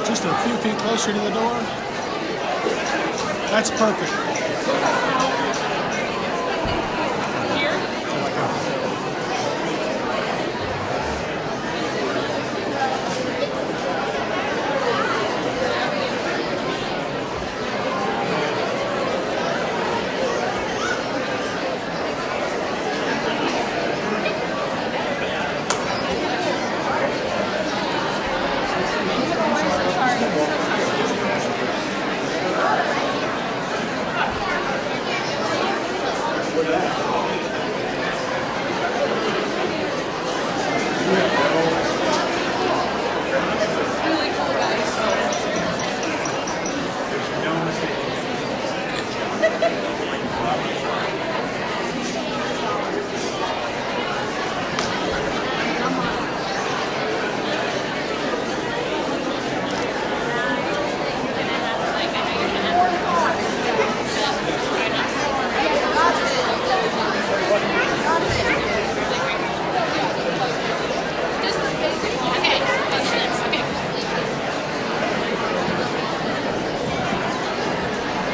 Just a few feet closer to the door. That's perfect.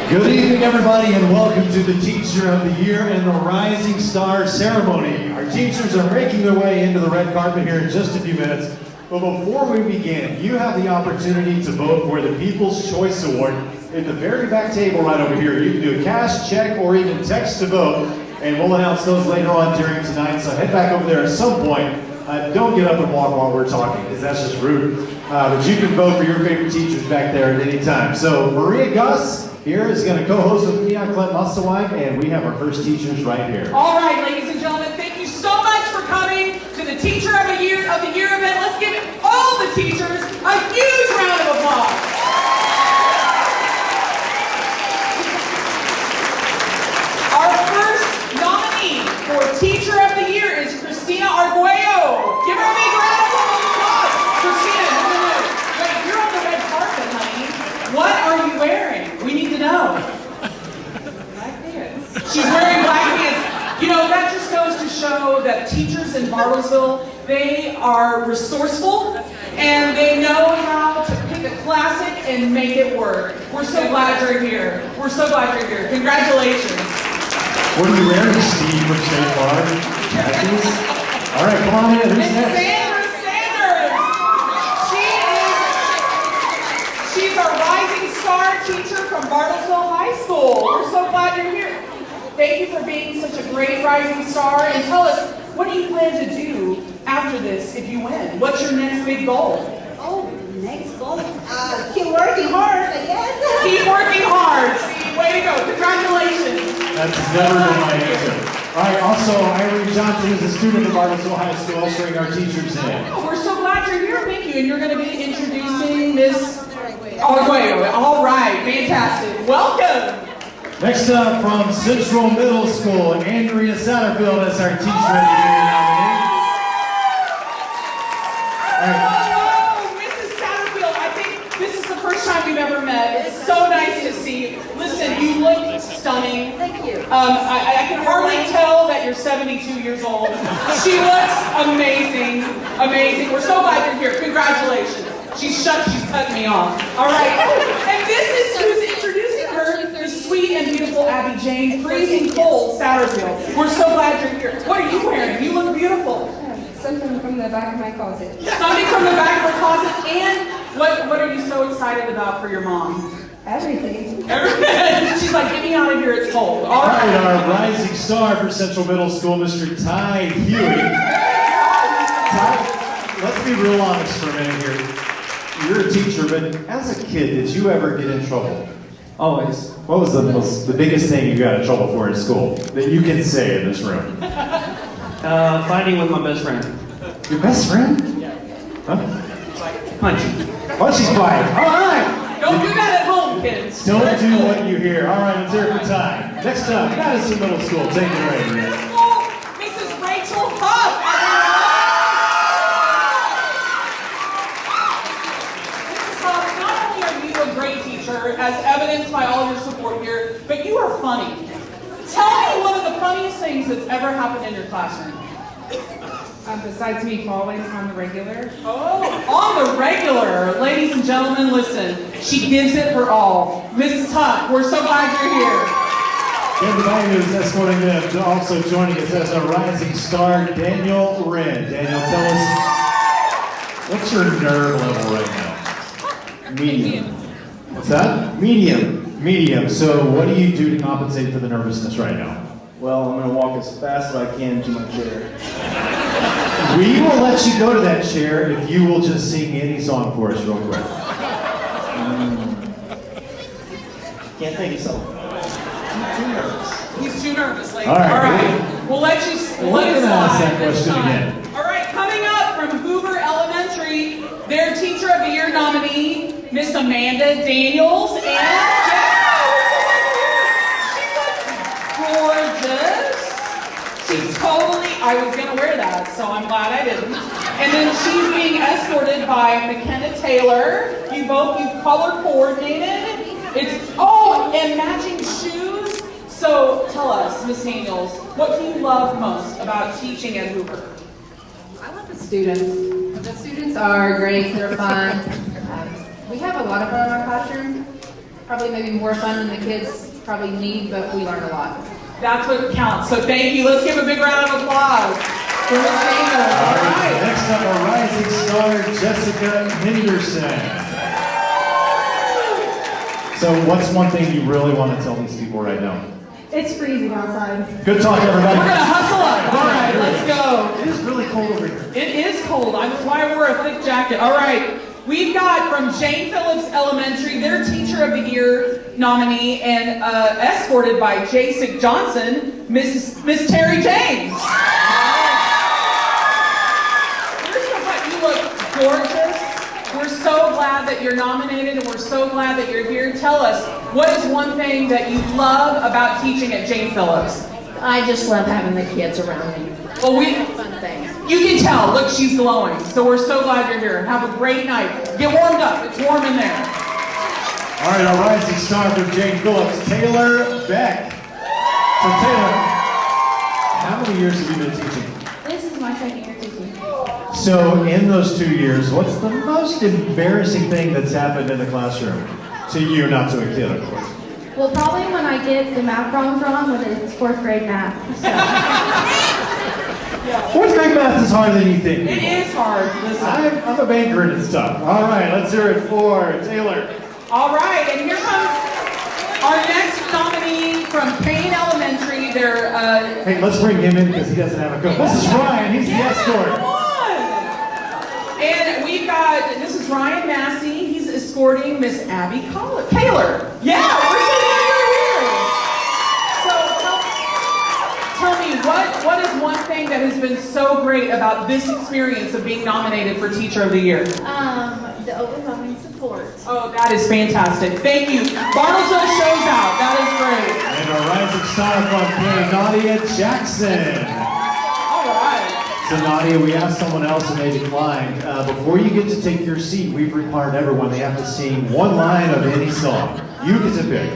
Good evening, everybody, and welcome to the Teacher of the Year and the Rising Star Ceremony. Our teachers are making their way into the red carpet here in just a few minutes. But before we begin, you have the opportunity to vote for the People's Choice Award at the very back table right over here. You can do a cash, check, or even text to vote, and we'll announce those later on during tonight. So head back over there at some point. Don't get up and walk while we're talking, because that's just rude. But you can vote for your favorite teachers back there at any time. So Maria Gus here is going to co-host with me. I'm Clint Mustawine, and we have our first teachers right here. All right, ladies and gentlemen, thank you so much for coming to the Teacher of the Year event. Let's give all the teachers a huge round of applause. Our first nominee for Teacher of the Year is Christina Arguello. Give her a big round of applause. Christina, no. Wait, you're on the red carpet, honey. What are you wearing? We need to know. Black pants. She's wearing black pants. You know, that just goes to show that teachers in Bartlesville, they are resourceful and they know how to pick a classic and make it work. We're so glad you're here. We're so glad you're here. Congratulations. What are you wearing, Steve from State Farm? Khakis? All right, come on in. Who's next? Sandra Sanders. She's a rising star teacher from Bartlesville High School. We're so glad you're here. Thank you for being such a great rising star. And tell us, what do you plan to do after this if you win? What's your next big goal? Oh, next goal. Keep working hard, I guess. Keep working hard. See, way to go. Congratulations. That's never been my answer. All right, also, Irene Johnson is a student of Bartlesville High School, ushering our teachers in. Oh, we're so glad you're here. Thank you. And you're going to be introducing Miss Arguello. All right, fantastic. Welcome. Next up, from Central Middle School, Andrea Satterfield is our Teacher of the Year nominee. All right. Oh, Mrs. Satterfield, I think this is the first time we've ever met. It's so nice to see you. Listen, you look stunning. Thank you. I can hardly tell that you're 72 years old. She looks amazing, amazing. We're so glad you're here. Congratulations. She's cutting me off. All right. And this is who's introducing her, the sweet and beautiful Abby Jane, freezing cold Satterfield. We're so glad you're here. What are you wearing? You look beautiful. Something from the back of my closet. Something from the back of her closet. And what are you so excited about for your mom? Everything. She's like, get me out of here, it's cold. All right, our rising star for Central Middle School, Mr. Ty Huey. Ty, let's be real honest for a minute here. You're a teacher, but as a kid, did you ever get in trouble? Always. What was the biggest thing you got in trouble for in school that you can say in this room? Fighting with my best friend. Your best friend? Huh? Punching. Punchy fight. All right. Don't do that at home, kids. Don't do what you hear. All right, let's hear it for Ty. Next up, Madison Middle School. Take it away, man. Mrs. Rachel Huff. Mrs. Huff, not only are you a great teacher, as evidenced by all your support here, but you are funny. Tell me one of the funniest things that's ever happened in your classroom. Besides me falling on the regular. Oh, on the regular. Ladies and gentlemen, listen. She gives it her all. Mrs. Huck, we're so glad you're here. Everybody who's escorting them, also joining us as a rising star, Daniel Wren. Daniel, tell us, what's your nerve level right now? Medium. What's that? Medium. Medium. So what do you do to compensate for the nervousness right now? Well, I'm going to walk as fast as I can to my chair. We will let you go to that chair if you will just sing any song for us real quick. Can't think of something. I'm too nervous. He's too nervous, ladies. All right. All right. We'll let you We're it gonna ask slide that this question time. again. All right, coming up from Hoover Elementary, their Teacher of the Year nominee, Miss Amanda Daniels, and gorgeous. She's totally, I was gonna wear that, so I'm glad I didn't. And then she's being escorted by McKenna Taylor. You color coordinated. And matching shoes. So tell us, Miss Daniels, what do you love most about teaching at Hoover? I love the students. The students are great. They're fun. We have a lot of fun in our classroom. Probably maybe more fun than the kids probably need, but we learn a lot. That's what counts. So thank you. Let's give a big round of applause for Miss Daniels. All right. Next up, a rising star, Jessica Henderson. So what's one thing you really want to tell these people right now? It's freezing outside. Good talk, everybody. We're going to hustle up. All right, let's go. It is really cold over here. It is cold. That's why I wore a thick jacket. All right. We've got from Jane Phillips Elementary, their Teacher of the Year nominee, and escorted by Jasic Johnson, Miss Terry James. First of all, you look gorgeous. We're so glad that you're nominated, and we're so glad that you're here. Tell us, what is one thing that you love about teaching at Jane Phillips? I just love having the kids around me. Well, Fun things. you can tell. Look, she's glowing. So we're so glad you're here. Have a great night. Get warmed up. It's warm in there. All right, our rising star from Jane Phillips, Taylor Beck. So Taylor, how many years have you been teaching? This is my second year teaching. So in those 2 years, what's the most embarrassing thing that's happened in the classroom? To you, not to a kid, of course. Well, probably when I get the math problems wrong when it's fourth grade math. So. Fourth grade math is harder than you think. It is hard. Listen. I'm a banker and it's tough. All right, let's hear it for Taylor. All right, and here comes our next nominee from Payne Elementary. They're Hey, let's bring him in because he doesn't have a coat. This is Ryan. He's the come escort. on. And we've got, this is Ryan Massey. He's escorting Miss Abby Kaler. Yeah, we're so glad you're here. So tell me, what is one thing that has been so great about this experience of being nominated for Teacher of the Year? The overwhelming support. Oh, that is fantastic. Thank you. Bartlesville shows out. That is great. And our rising star from Payne, Nadia Jackson. All right. So Nadia, we asked someone else and they declined. Before you get to take your seat, we've required everyone, they have to sing one line of any song. You get to pick.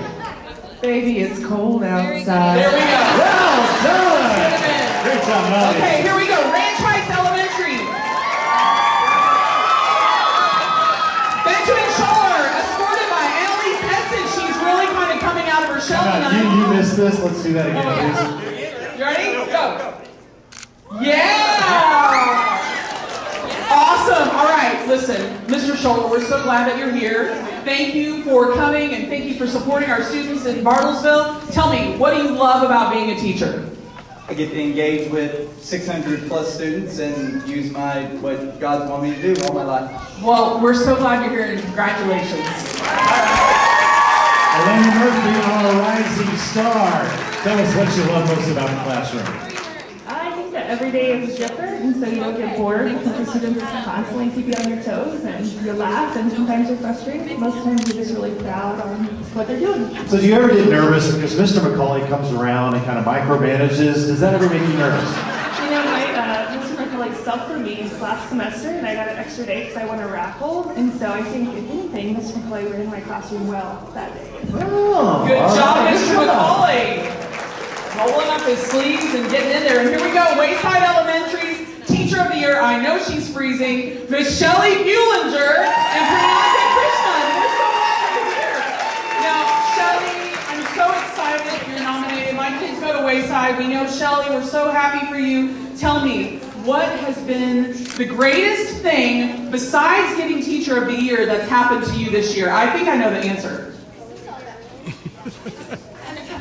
Baby, it's cold outside. There we go. Well done! Good. Great job, Nadia. Okay, here we go. Ranch Heights Elementary. Benjamin Schuller, escorted by Annalise Henson. She's really kind of coming out of her shell Now, tonight. you missed this. Let's do that again, Oh, please. yeah. You ready? Go. Yeah! Awesome. All right, listen, Mr. Schuller, we're so glad that you're here. Thank you for coming and thank you for supporting our students in Bartlesville. Tell me, what do you love about being a teacher? I get to engage with 600 plus students and use what God's wanted me to do all my life. Well, we're so glad you're here and congratulations. Elena Murphy, our rising star. Tell us what you love most about the classroom. I think that every day is different, and so you don't get bored because the students constantly keep you on your toes, and you laugh, and sometimes you're frustrated. Most times you're just really proud on what they're doing. So do you ever get nervous because Mr. McCauley comes around and kind of micromanages? Does that ever make you nervous? You know, Mr. McCullough subbed for me last semester, and I got an extra day because I won a raffle, and so I think, if anything, Mr. McCullough ran my classroom well that day. Oh, Good all job, right. Mr. McCauley. Rolling up his sleeves and getting in there. And here we go, Wayside Elementary's Teacher Teacher of the Year, I know she's freezing, Miss Shelley Buehlinger and Priyanka Krishnan. We're so glad you're here. Now, Shelley, I'm so excited that you're nominated. My kids go to Wayside. We know Shelley. We're so happy for you. Tell me, what has been the greatest thing besides getting Teacher of the Year that's happened to you this year? I think I know the answer.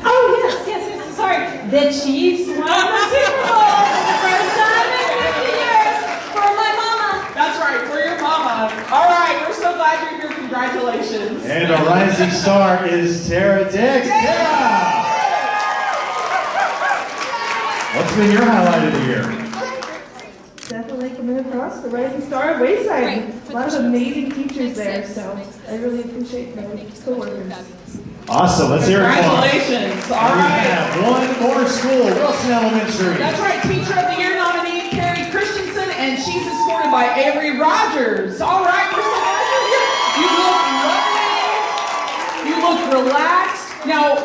Oh, yes. Sorry. The Chiefs won the Super Bowl for the first time in 50 years for my mama. That's right, for your mama. All right, we're so glad you're here. Congratulations. And a rising star is Tara Dix. Tara! What's been your highlight of the year? Definitely coming across the Rising Star at Wayside. A lot of amazing teachers there, so I really appreciate my co-workers. Awesome, let's hear it. Congratulations. All We right. have one more school, Wilson Elementary. That's right, Teacher of the Year nominee, Carrie Christensen, and she's escorted by Avery Rogers. All right, we're so glad you're here. You look lovely. You look relaxed. Now,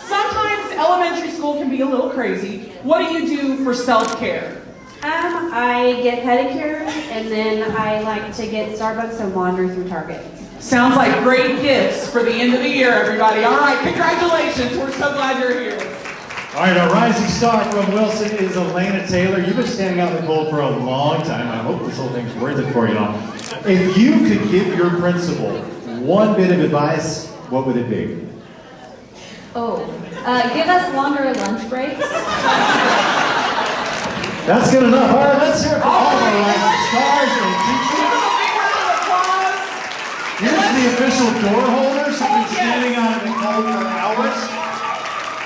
sometimes elementary school can be a little crazy. What do you do for self-care? I get pedicures and then I like to get Starbucks and wander through Target. Sounds like great gifts for the end of the year, everybody. All right, congratulations. We're so glad you're here. All right, our rising star from Wilson is Elena Taylor. You've been standing out in the cold for a long time. I hope this whole thing's worth it for you all. If you could give your principal one bit of advice, what would it be? Give us longer lunch breaks. That's good enough. All right, let's hear it for all of our rising stars and teachers. Give them a big round of applause. Here's the official door holders who've been standing out in the cold for hours.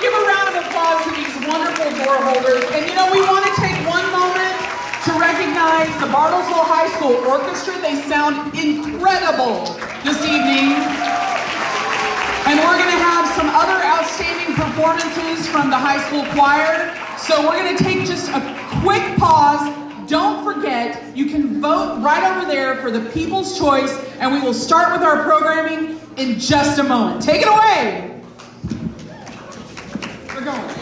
Give a round of applause to these wonderful door holders. And you know, we want to take one moment to recognize the Bartlesville High School Orchestra. They sound incredible this evening. And we're going to have some other outstanding performances from the high school choir. So we're going to take just a quick pause. Don't forget, you can vote right over there for the People's Choice, and we will start with our programming in just a moment. Take it away. We're going.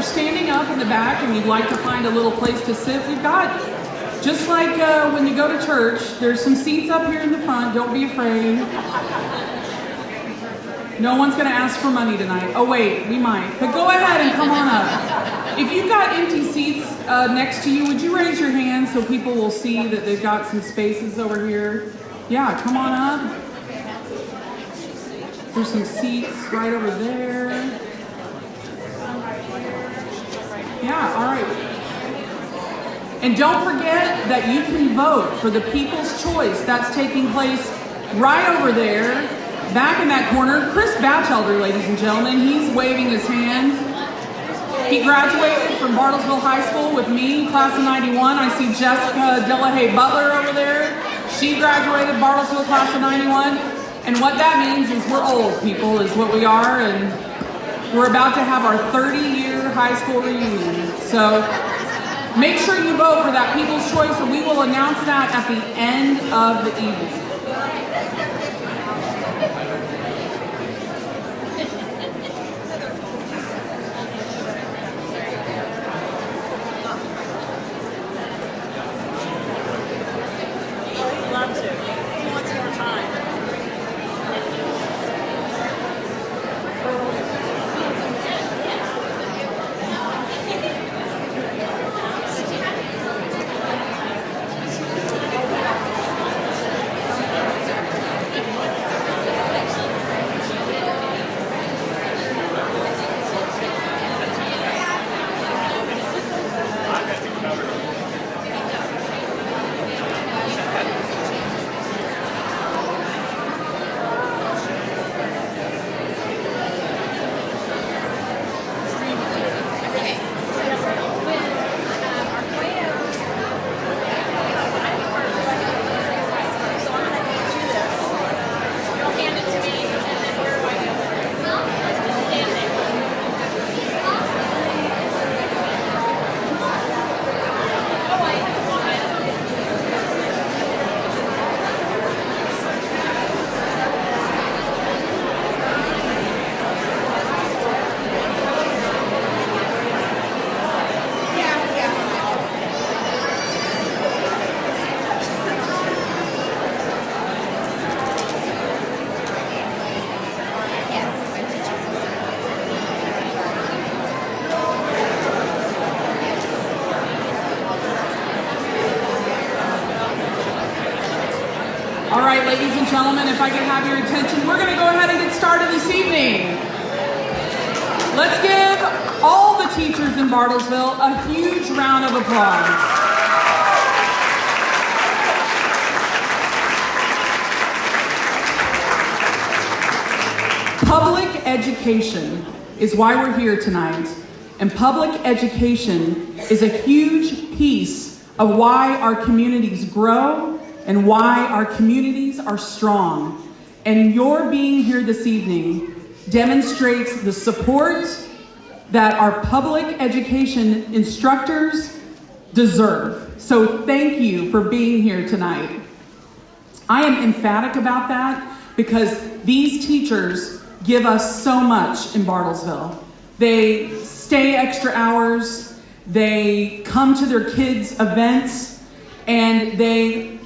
standing up in the back and you'd like to find a little place to sit, we've got, just like when you go to church, there's some seats up here in the front. Don't be afraid. No one's going to ask for money tonight. Oh, wait, we might. But go ahead and come on up. If you've got empty seats next to you, would you raise your hand so people will see that they've got some spaces over here? Yeah, come on up. There's some seats right over there. Yeah, all right. And don't forget that you can vote for the People's Choice. That's taking place right over there, back in that corner. Chris Batchelder, ladies and gentlemen, he's waving his hand. He graduated from Bartlesville High School with me, class of 91. I see Jessica Delahaye Butler over there. She graduated Bartlesville class of 91. And what that means is we're old people, is what we are, and we're about to have our 30-year high school reunion. So make sure you vote for that People's Choice, and we will announce that at the end of the evening. All right, ladies and gentlemen, if I can have your attention, we're going to go ahead and get started this evening. Let's give all the teachers in Bartlesville a huge round of applause. Public education is why we're here tonight, and public education is a huge piece of why our communities grow and why our communities are strong. And your being here this evening demonstrates the support that our public education instructors deserve. So thank you for being here tonight. I am emphatic about that because these teachers give us so much in Bartlesville. They stay extra hours, they come to their kids' events, and they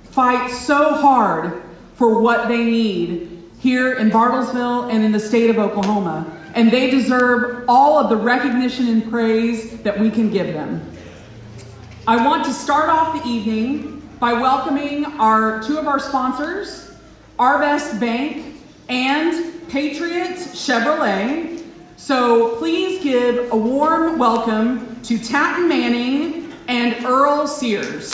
fight so hard for what they need here in Bartlesville and in the state of Oklahoma. And they deserve all of the recognition and praise that we can give them. I want to start off the evening by welcoming two of our sponsors, Arvest Bank and Patriot Chevrolet. So please give a warm welcome to Tatton Manning and Earl Sears.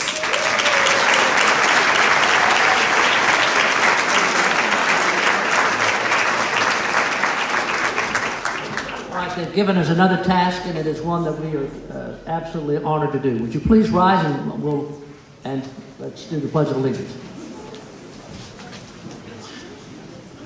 They've given us another task, and it is one that we are absolutely honored to do. Would you please rise and let's do the Pledge of Allegiance.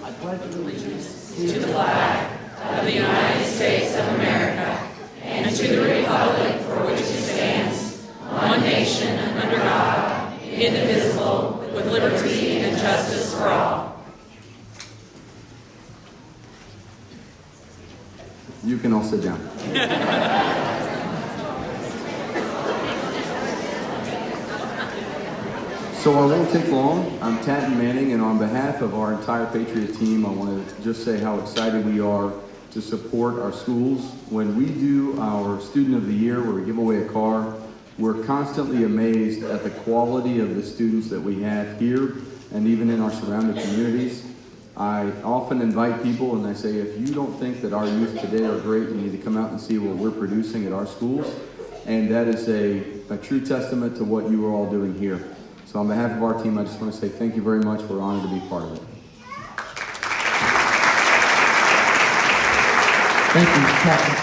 I pledge allegiance to the flag of the United States of America and to the republic for which it stands, one nation under God, indivisible, with liberty and justice for all. You can all sit down. So I won't take long. I'm Tatton Manning, and on behalf of our entire Patriot team, I want to just say how excited we are to support our schools. When we do our Student of the Year, where we give away a car, we're constantly amazed at the quality of the students that we have here and even in our surrounding communities. I often invite people and I say, if you don't think that our youth today are great, you need to come out and see what we're producing at our schools. And that is a true testament to what you are all doing here. So on behalf of our team, I just want to say thank you very much. We're honored to be part of it. Thank you, Captain.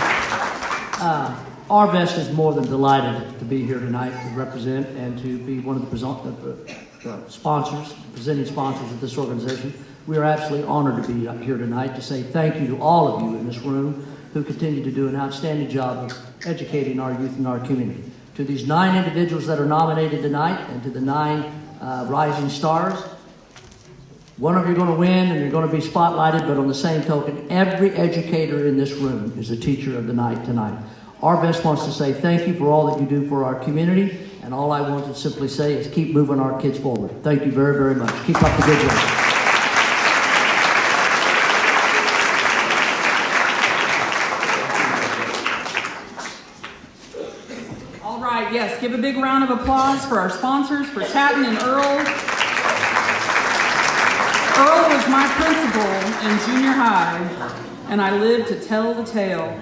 Arvest is more than delighted to be here tonight to represent and to be one of the sponsors, presenting sponsors of this organization. We are absolutely honored to be here tonight to say thank you to all of you in this room who continue to do an outstanding job of educating our youth and our community. To these 9 individuals that are nominated tonight and to the 9 rising stars, one of you are going to win and you're going to be spotlighted, but on the same token, every educator in this room is a teacher of the night tonight. Arvest wants to say thank you for all that you do for our community, and all I want to simply say is keep moving our kids forward. Thank you very, very much. Keep up the good work. Yes, give a big round of applause for our sponsors, for Tatton and Earl. Earl was my principal in junior high, and I lived to tell the tale.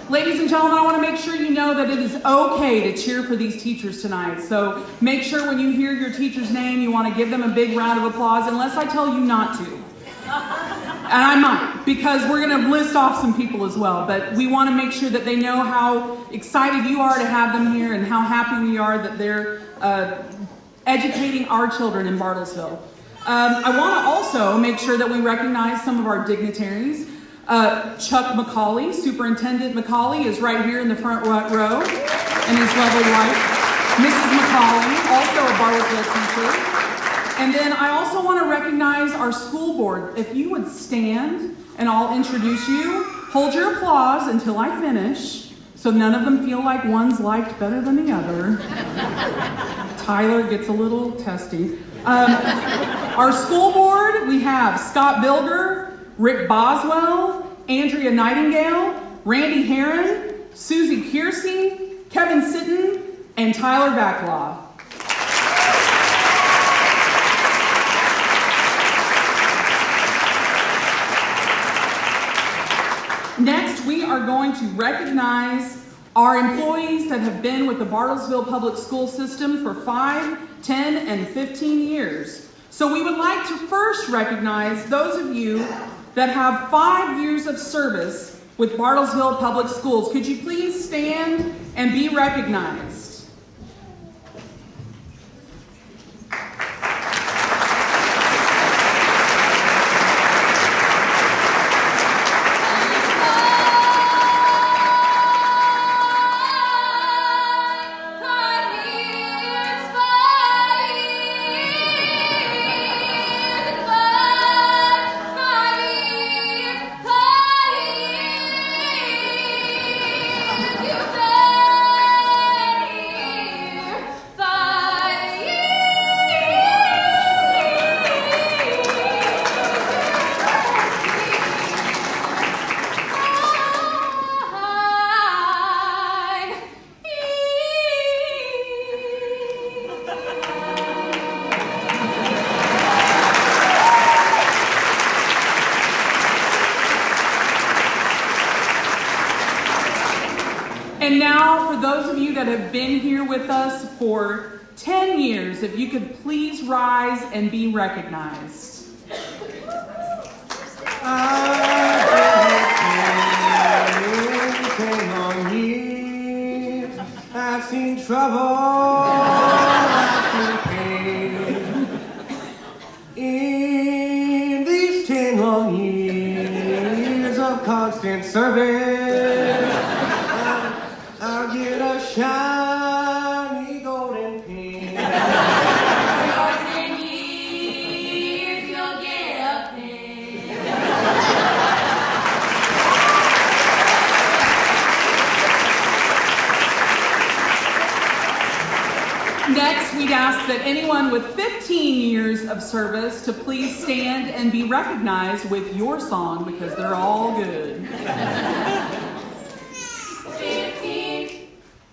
Ladies and gentlemen, I want to make sure you know that it is okay to cheer for these teachers tonight. So make sure when you hear your teacher's name, you want to give them a big round of applause, unless I tell you not to. And I might, because we're going to list off some people as well, but we want to make sure that they know how excited you are to have them here and how happy we are that they're educating our children in Bartlesville. I want to also make sure that we recognize some of our dignitaries. Chuck McCauley, Superintendent McCauley, is right here in the front row in his lovely wife. Mrs. McCauley, also a Bartlesville teacher. And then I also want to recognize our school board. If you would stand and I'll introduce you, hold your applause until I finish so none of them feel like one's liked better than the other. Tyler gets a little testy. Our school board, we have Scott Bilger, Rick Boswell, Andrea Nightingale, Randy Heron, Susie Kiersey, Kevin Sitton, and Tyler Backlaw. Next, we are going to recognize our employees that have been with the Bartlesville Public School System for 5, 10, and 15 years. So we would like to first recognize those of you that have 5 years of service with Bartlesville Public Schools. Could you please stand and be recognized? And now, for those of you that have been here with us for 10 years, if you could please rise and be recognized. I've seen trouble, I've seen pain. In these 10 long years of constant service, I'll get a shiny golden pin. For 10 years, you'll get a pin. Next, we'd ask that anyone with 15 years of service to please stand and be recognized with your song because they're all good. 15,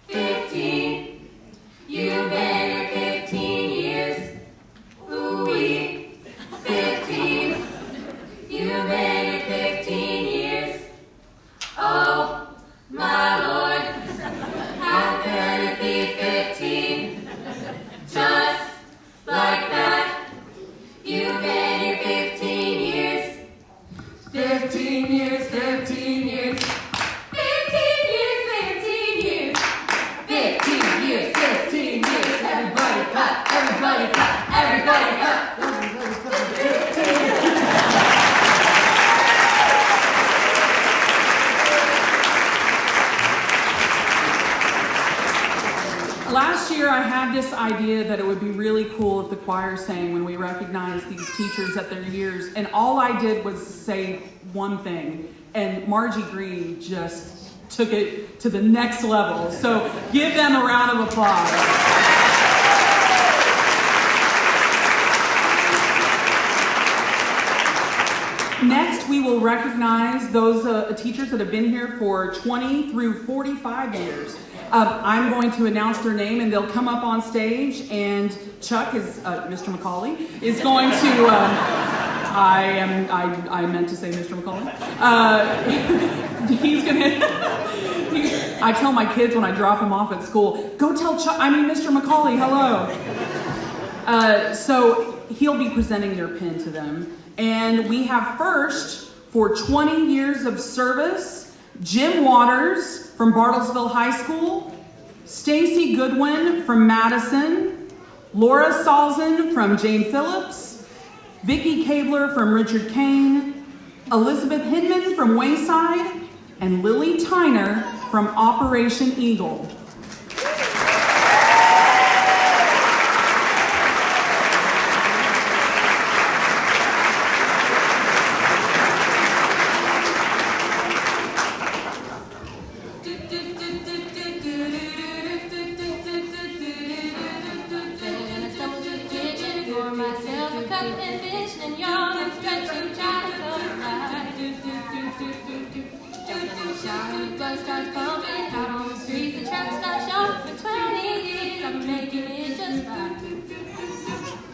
15, you've been here 15 years. Ooh-wee, 15, you've been here 15 years. Oh, my Lord, how could it be 15? Just like that, you've been here 15 years. 15 years, 15 years. 15 years, 15 years. 15 years, 15 years. Everybody clap, everybody clap, everybody clap. Last year, I had this idea that it would be really cool if the choir sang when we recognized these teachers at their years, and all I did was say one thing, and Margie Green just took it to the next level. So give them a round of applause. Next, we will recognize those teachers that have been here for 20 through 45 years. I'm going to announce their name, and they'll come up on stage, and Chuck is, Mr. McCauley, is going to, I meant to say Mr. McCauley. He's gonna, I tell my kids when I drop them off at school, go tell Mr. McCauley, hello. So he'll be presenting their pin to them. And we have first, for 20 years of service, Jim Waters from Bartlesville High School, Stacy Goodwin from Madison, Laura Salzen from Jane Phillips, Vicki Cabler from Richard Kane, Elizabeth Hinman from Wayside, and Lily Tyner from Operation Eagle.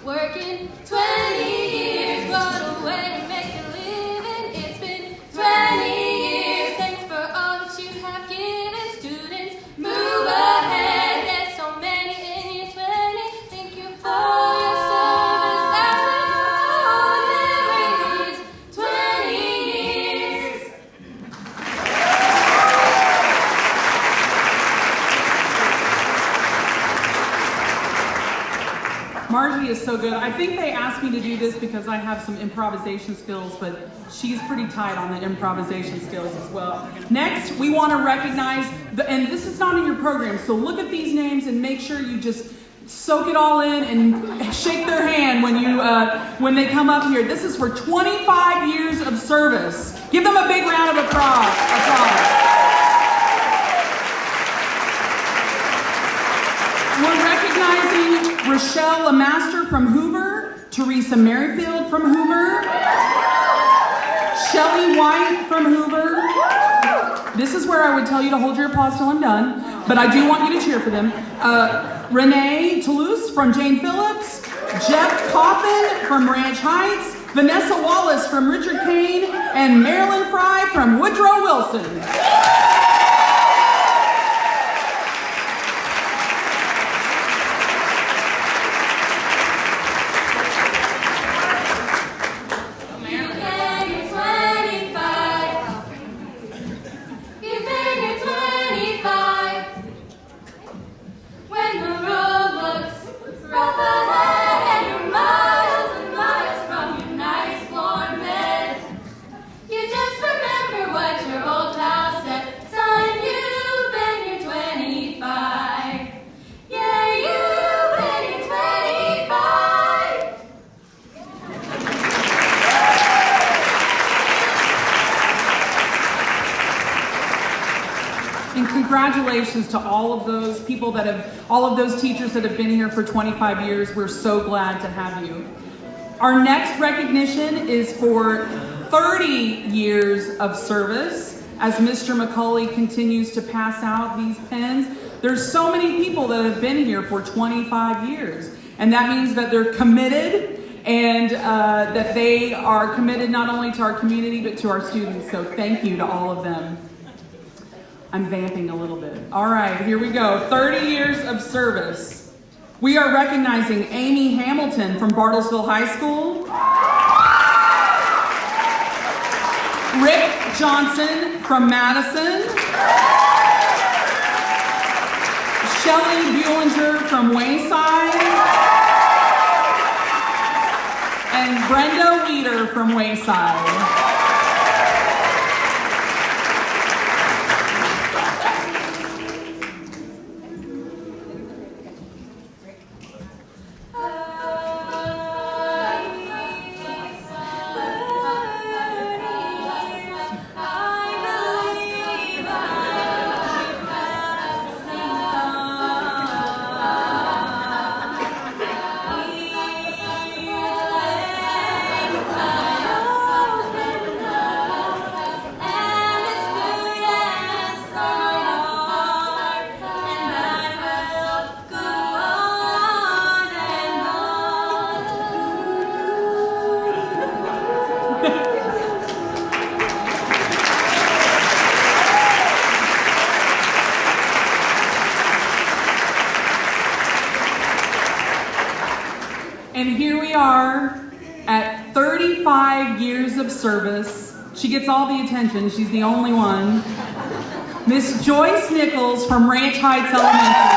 Working 20 years, what a way to make a living. It's been 20 years. Thanks for all that you have given. Students, move ahead. There's so many in your 20. Thank you for your service. That's all memories. 20 years. Margie is so good. I think they asked me to do this because I have some improvisation skills, but she's pretty tight on the improvisation skills as well. Next, we want to recognize, and this is not in your program, so look at these names and make sure you just soak it all in and shake their hand when they come up here. This is for 25 years of service. Give them a big round of applause. We're recognizing Rochelle Lemaster from Hoover, Teresa Merrifield from Hoover, Shelly White from Hoover. This is where I would tell you to hold your applause till I'm done, but I do want you to cheer for them. Renee Toulouse from Jane Phillips, Jeff Coffin from Ranch Heights, Vanessa Wallace from Richard Kane, and Marilyn Fry from Woodrow Wilson. You just remember what your old pal said. congratulations to all of those people all of those teachers that have been here for 25 years. We're so glad to have you. Our next recognition is for 30 years of service as Mr. McCauley continues to pass out these pens. There's so many people that have been here for 25 years, and that means that they're committed and that they are committed not only to our community but to our students. So thank you to all of them. I'm vamping a little bit. All right, here we go. 30 years of service. We are recognizing Amy Hamilton from Bartlesville High School. Rick Johnson from Madison. Shelley Buehlinger from Wayside. And Brenda Weeder from Wayside. And here we are at 35 years of service. She gets all the attention. She's the only one. Miss Joyce Nichols from Ranch Heights Elementary.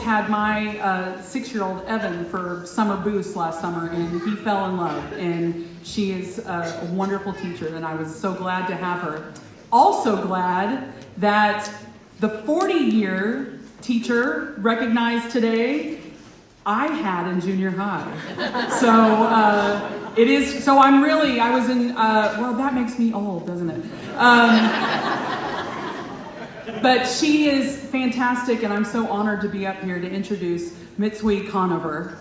Had my 6-year-old Evan for summer boost last summer, and he fell in love, and she is a wonderful teacher, and I was so glad to have her. Also glad that the 40-year teacher recognized today I had in junior high. So it is, so I'm really, I was in, well, that makes me old, doesn't it? But she is fantastic, and I'm so honored to be up here to introduce Mitsui Conover.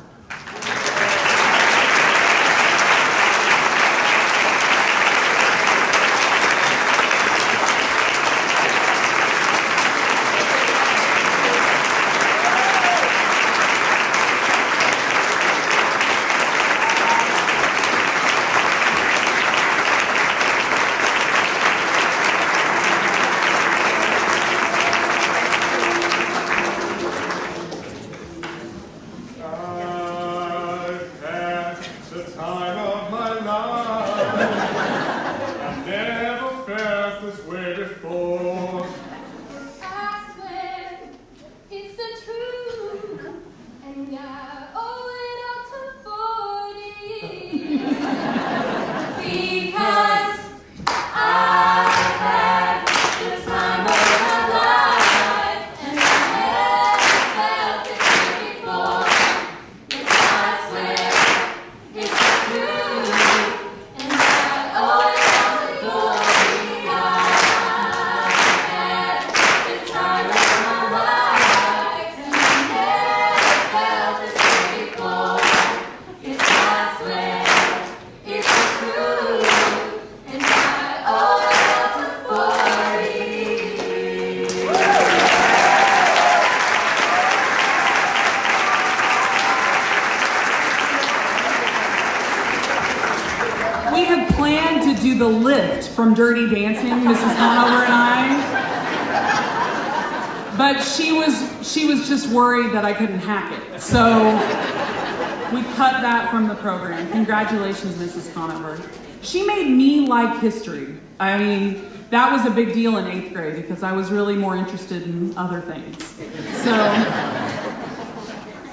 the lift from Dirty Dancing, Mrs. Conover and I. But she was just worried that I couldn't hack it. So we cut that from the program. Congratulations, Mrs. Conover. She made me like history. I mean, that was a big deal in 8th grade because I was really more interested in other things. So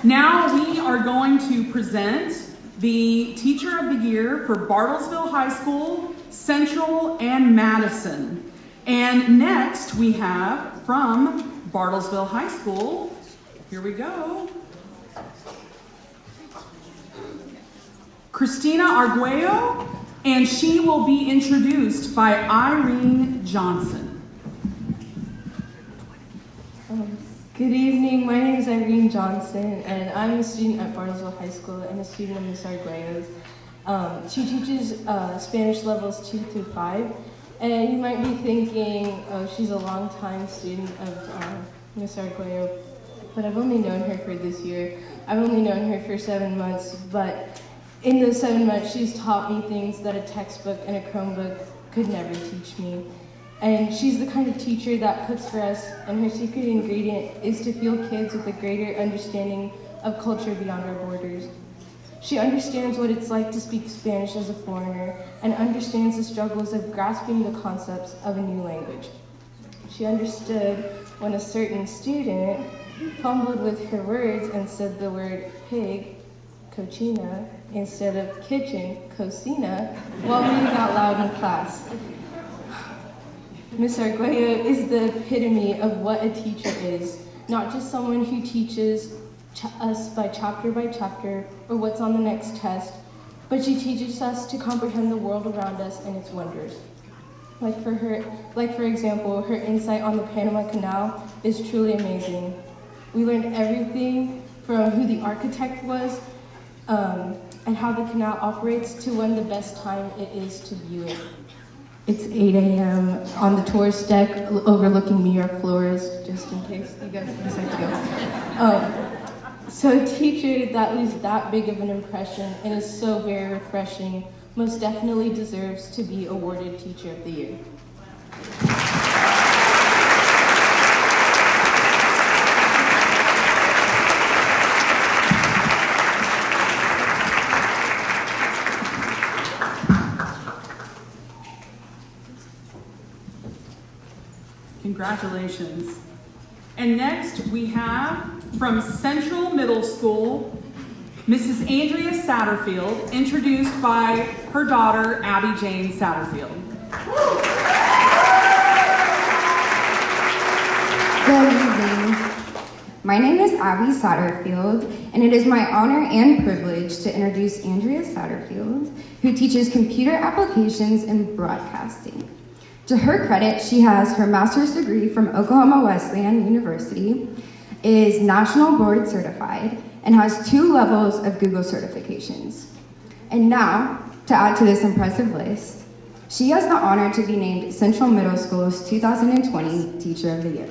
now we are going to present the Teacher of the Year for Bartlesville High School, Central, and Madison. And next we have from Bartlesville High School, here we go, Christina Arguello, and she will be introduced by Irene Johnson. Good evening, my name is Irene Johnson, and I'm a student at Bartlesville High School and a student of Ms. Arguello's. She teaches Spanish levels 2 through 5, and you might be thinking, oh, she's a long-time student of Ms. Arguello, but I've only known her for this year. I've only known her for 7 months, but in those 7 months, she's taught me things that a textbook and a Chromebook could never teach me. And she's the kind of teacher that cooks for us, and her secret ingredient is to fuel kids with a greater understanding of culture beyond our borders. She understands what it's like to speak Spanish as a foreigner and understands the struggles of grasping the concepts of a new language. She understood when a certain student fumbled with her words and said the word pig, cochina, instead of kitchen, cocina, while reading out loud in class. Ms. Arguello is the epitome of what a teacher is, not just someone who teaches us by chapter or what's on the next test, but she teaches us to comprehend the world around us and its wonders. Like for example, her insight on the Panama Canal is truly amazing. We learned everything from who the architect was and how the canal operates to when the best time it is to view it. It's 8 a.m. on the tourist deck overlooking New York Flores, just in case you guys decide to go. So a teacher that leaves that big of an impression and is so very refreshing most definitely deserves to be awarded Teacher of the Year. Congratulations. And next we have from Central Middle School, Mrs. Andrea Satterfield, introduced by her daughter, Abby Jane Satterfield. Good evening. My name is Abby Satterfield, and it is my honor and privilege to introduce Andrea Satterfield, who teaches computer applications and broadcasting. To her credit, she has her master's degree from Oklahoma Wesleyan University, is national board certified, and has 2 levels of Google certifications. And now, to add to this impressive list, she has the honor to be named Central Middle School's 2020 Teacher of the Year.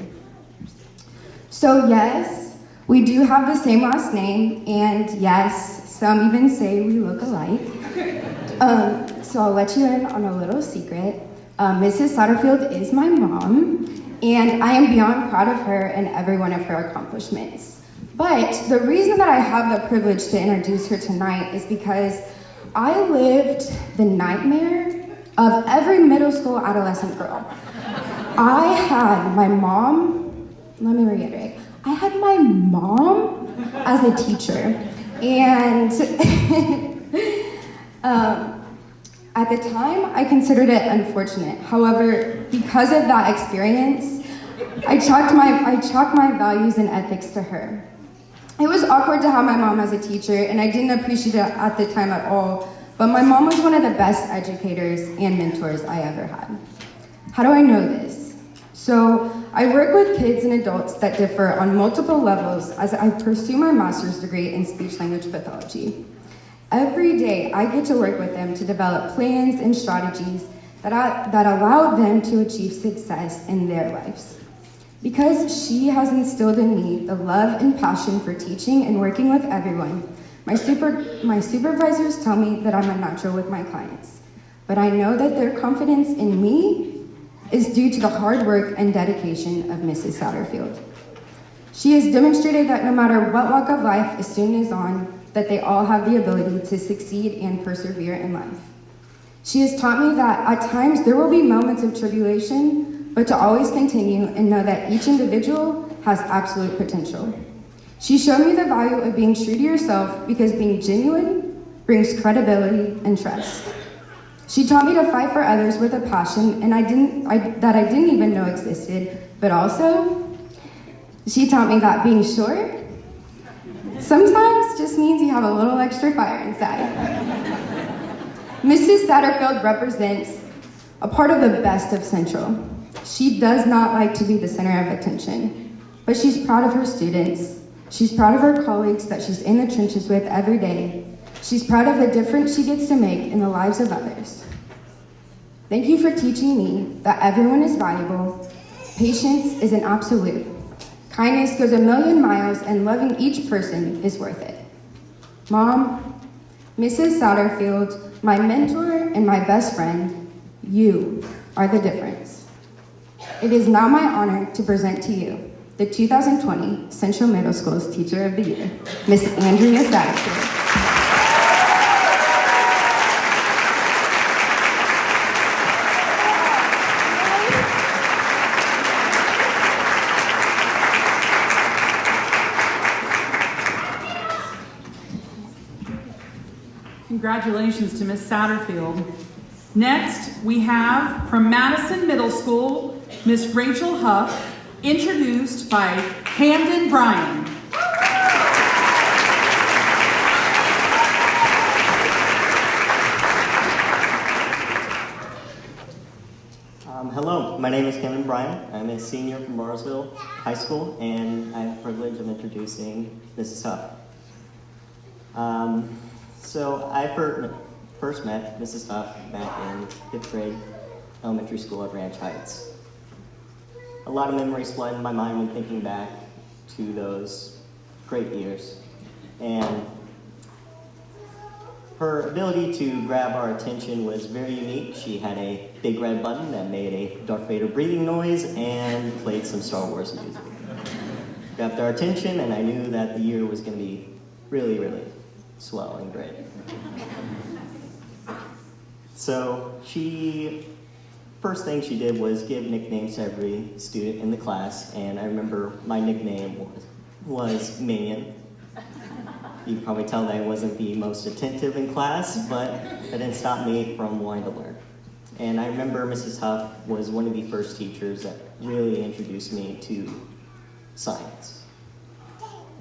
So yes, we do have the same last name, and yes, some even say we look alike. So I'll let you in on a little secret. Mrs. Satterfield is my mom, and I am beyond proud of her and every one of her accomplishments. But the reason that I have the privilege to introduce her tonight is because I lived the nightmare of every middle school adolescent girl. I had my mom, let me reiterate, I had my mom as a teacher, and at the time, I considered it unfortunate. However, because of that experience, I chalked my values and ethics to her. It was awkward to have my mom as a teacher, and I didn't appreciate it at the time at all, but my mom was one of the best educators and mentors I ever had. How do I know this? So, I work with kids and adults that differ on multiple levels as I pursue my master's degree in speech-language pathology. Every day, I get to work with them to develop plans and strategies that allow them to achieve success in their lives. Because she has instilled in me the love and passion for teaching and working with everyone, my supervisors tell me that I'm a natural with my clients. but I know that their confidence in me is due to the hard work and dedication of Mrs. Satterfield. She has demonstrated that no matter what walk of life a student is on, that they all have the ability to succeed and persevere in life. She has taught me that at times there will be moments of tribulation, but to always continue and know that each individual has absolute potential. She showed me the value of being true to yourself because being genuine brings credibility and trust. She taught me to fight for others with a passion that I didn't even know existed, but also she taught me that being short sometimes just means you have a little extra fire inside. Mrs. Satterfield represents a part of the best of Central. She does not like to be the center of attention, but she's proud of her students. She's proud of her colleagues that she's in the trenches with every day. She's proud of the difference she gets to make in the lives of others. Thank you for teaching me that everyone is valuable, patience is an absolute, kindness goes a million miles, and loving each person is worth it. Mom, Mrs. Satterfield, my mentor and my best friend, you are the difference. It is now my honor to present to you the 2020 Central Middle School's Teacher of the Year, Miss Andrea Satterfield. Congratulations to Miss Satterfield. Next, we have from Madison Middle School, Miss Rachel Huff, introduced by Camden Bryan. Hello, my name is Kevin Bryan. I'm a senior from Bartlesville High School, and I have the privilege of introducing Mrs. Huff. So I first met Mrs. Huff back in 5th grade elementary school at Ranch Heights. A lot of memories flood in my mind when thinking back to those great years. And her ability to grab our attention was very unique. She had a big red button that made a Darth Vader breathing noise and played some Star Wars music. Grabbed our attention, and I knew that the year was going to be really, really swell and great. So first thing she did was give nicknames to every student in the class, and I remember my nickname was Minion. You can probably tell that I wasn't the most attentive in class, but that didn't stop me from wanting to learn. And I remember Mrs. Huff was one of the first teachers that really introduced me to science,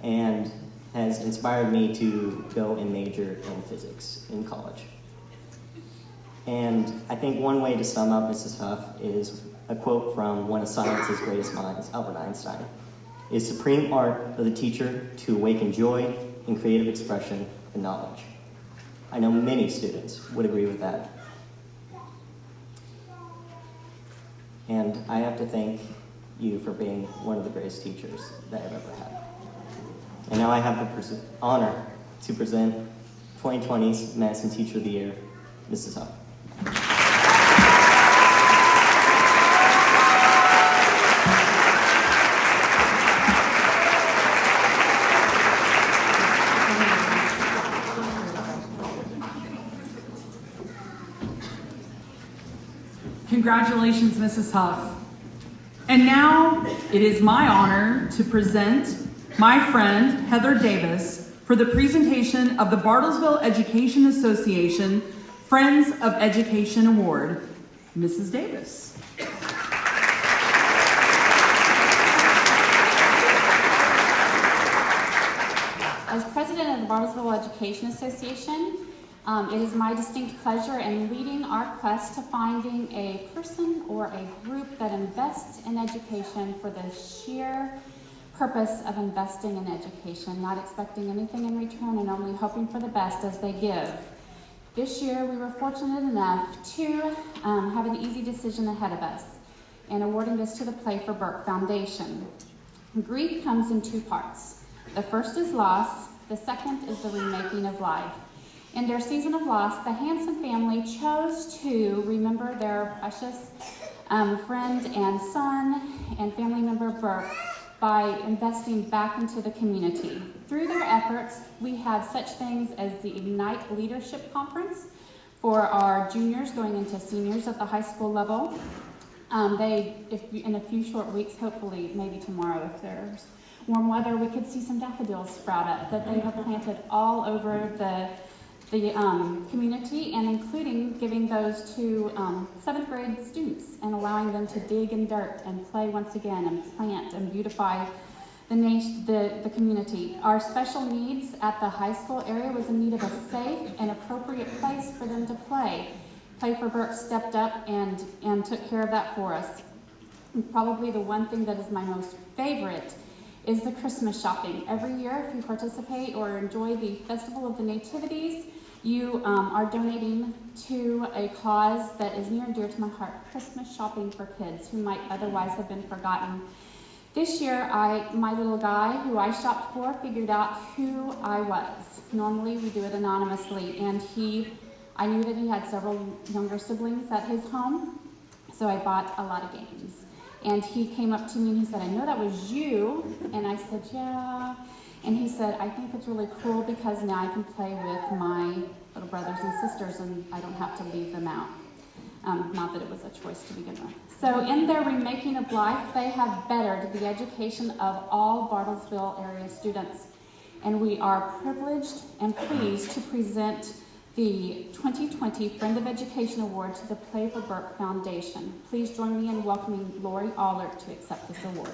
and has inspired me to go and major in physics in college. And I think one way to sum up Mrs. Huff is a quote from one of science's greatest minds, Albert Einstein. It is supreme art of the teacher to awaken joy in creative expression and knowledge. I know many students would agree with that. And I have to thank you for being one of the greatest teachers that I've ever had. And now I have the honor to present 2020's Madison Teacher of the Year, Mrs. Huff. Congratulations, Mrs. Huff. And now it is my honor to present my friend, Heather Davis, for the presentation of the Bartlesville Education Association Friends of Education Award. Mrs. Davis. As president of the Bartlesville Education Association, it is my distinct pleasure in leading our quest to finding a person or a group that invests in education for the sheer purpose of investing in education, not expecting anything in return and only hoping for the best as they give. This year, we were fortunate enough to have an easy decision ahead of us in awarding this to the Play for Burke Foundation. Grief comes in two parts. The first is loss, the second is the remaking of life. In their season of loss, the Hanson family chose to remember their precious friend and son and family member Burke by investing back into the community. Through their efforts, we have such things as the Ignite Leadership Conference for our juniors going into seniors at the high school level. In a few short weeks, hopefully maybe tomorrow if there's warm weather, we could see some daffodils sprout up that they have planted all over the community, and including giving those to 7th grade students and allowing them to dig in dirt and play once again and plant and beautify the community. Our special needs at the high school area was in need of a safe and appropriate place for them to play. Play for Burke stepped up and took care of that for us. And probably the one thing that is my most favorite is the Christmas shopping. Every year, if you participate or enjoy the Festival of the Nativities, you are donating to a cause that is near and dear to my heart, Christmas shopping for kids who might otherwise have been forgotten. This year, my little guy who I shopped for figured out who I was. Normally, we do it anonymously, and I knew that he had several younger siblings at his home, so I bought a lot of games. And he came up to me and he said, "I know that was you." And I said, "Yeah." And he said, "I think it's really cool because now I can play with my little brothers and sisters and I don't have to leave them out." Not that it was a choice to begin with. So in their remaking of life, they have bettered the education of all Bartlesville area students. And we are privileged and pleased to present the 2020 Friend of Education Award to the Play for Burke Foundation. Please join me in welcoming Lori Allert to accept this award.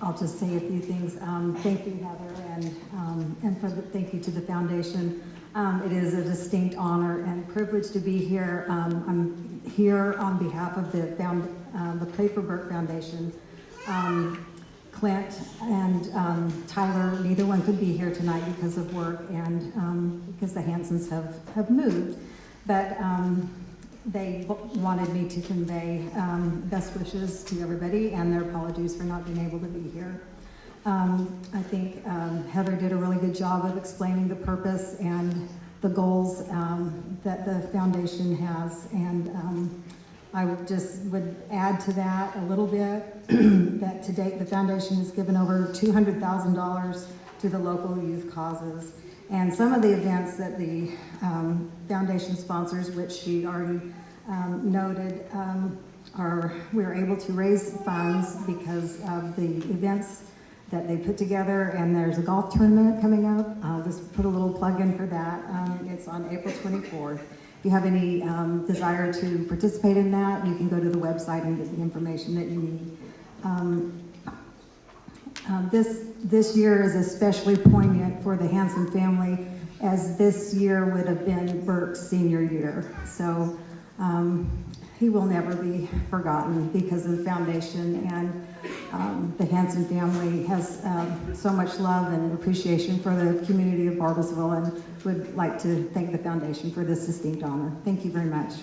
I'll just say a few things. Thank you, Heather, and thank you to the foundation. It is a distinct honor and privilege to be here. I'm here on behalf of the Play for Burke Foundation. Clint and Tyler, neither one could be here tonight because of work and because the Hansons have moved. But they wanted me to convey best wishes to everybody and their apologies for not being able to be here. I think Heather did a really good job of explaining the purpose and the goals that the foundation has, and I would add to that a little bit that to date the foundation has given over $200,000 to the local youth causes, and some of the events that the foundation sponsors, which she already noted, we're able to raise funds because of the events that they put together, and there's a golf tournament coming up. I'll just put a little plug in for that. It's on April 24th. If you have any desire to participate in that, you can go to the website and get the information that you need. This year is especially poignant for the Hanson family, as this year would have been Burke's senior year. So he will never be forgotten because of the foundation, and the Hanson family has so much love and appreciation for the community of Bartlesville, and would like to thank the foundation for this distinct honor. Thank you very much.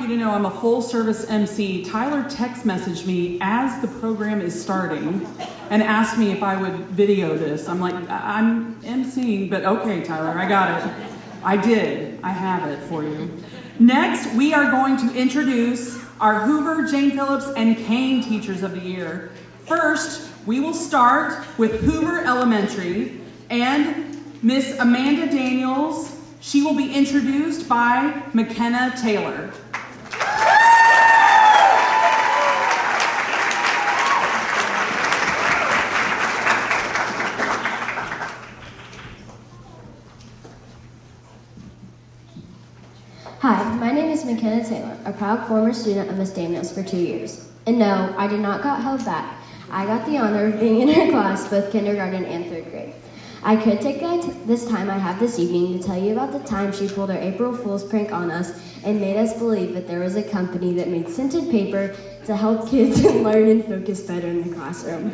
You know, I'm a full service MC. Tyler text messaged me as the program is starting and asked me if I would video this. I'm like, I'm MCing, but okay, Tyler, I got it. I did. I have it for you. Next, we are going to introduce our Hoover, Jane Phillips, and Kane Teachers of the Year. First, we will start with Hoover Elementary and Miss Amanda Daniels. She will be introduced by McKenna Taylor. Hi, my name is McKenna Taylor, a proud former student of Miss Daniels for 2 years. And no, I did not get held back. I got the honor of being in her class both kindergarten and 3rd grade. I could take this time I have this evening to tell you about the time she pulled her April Fool's prank on us and made us believe that there was a company that made scented paper to help kids learn and focus better in the classroom.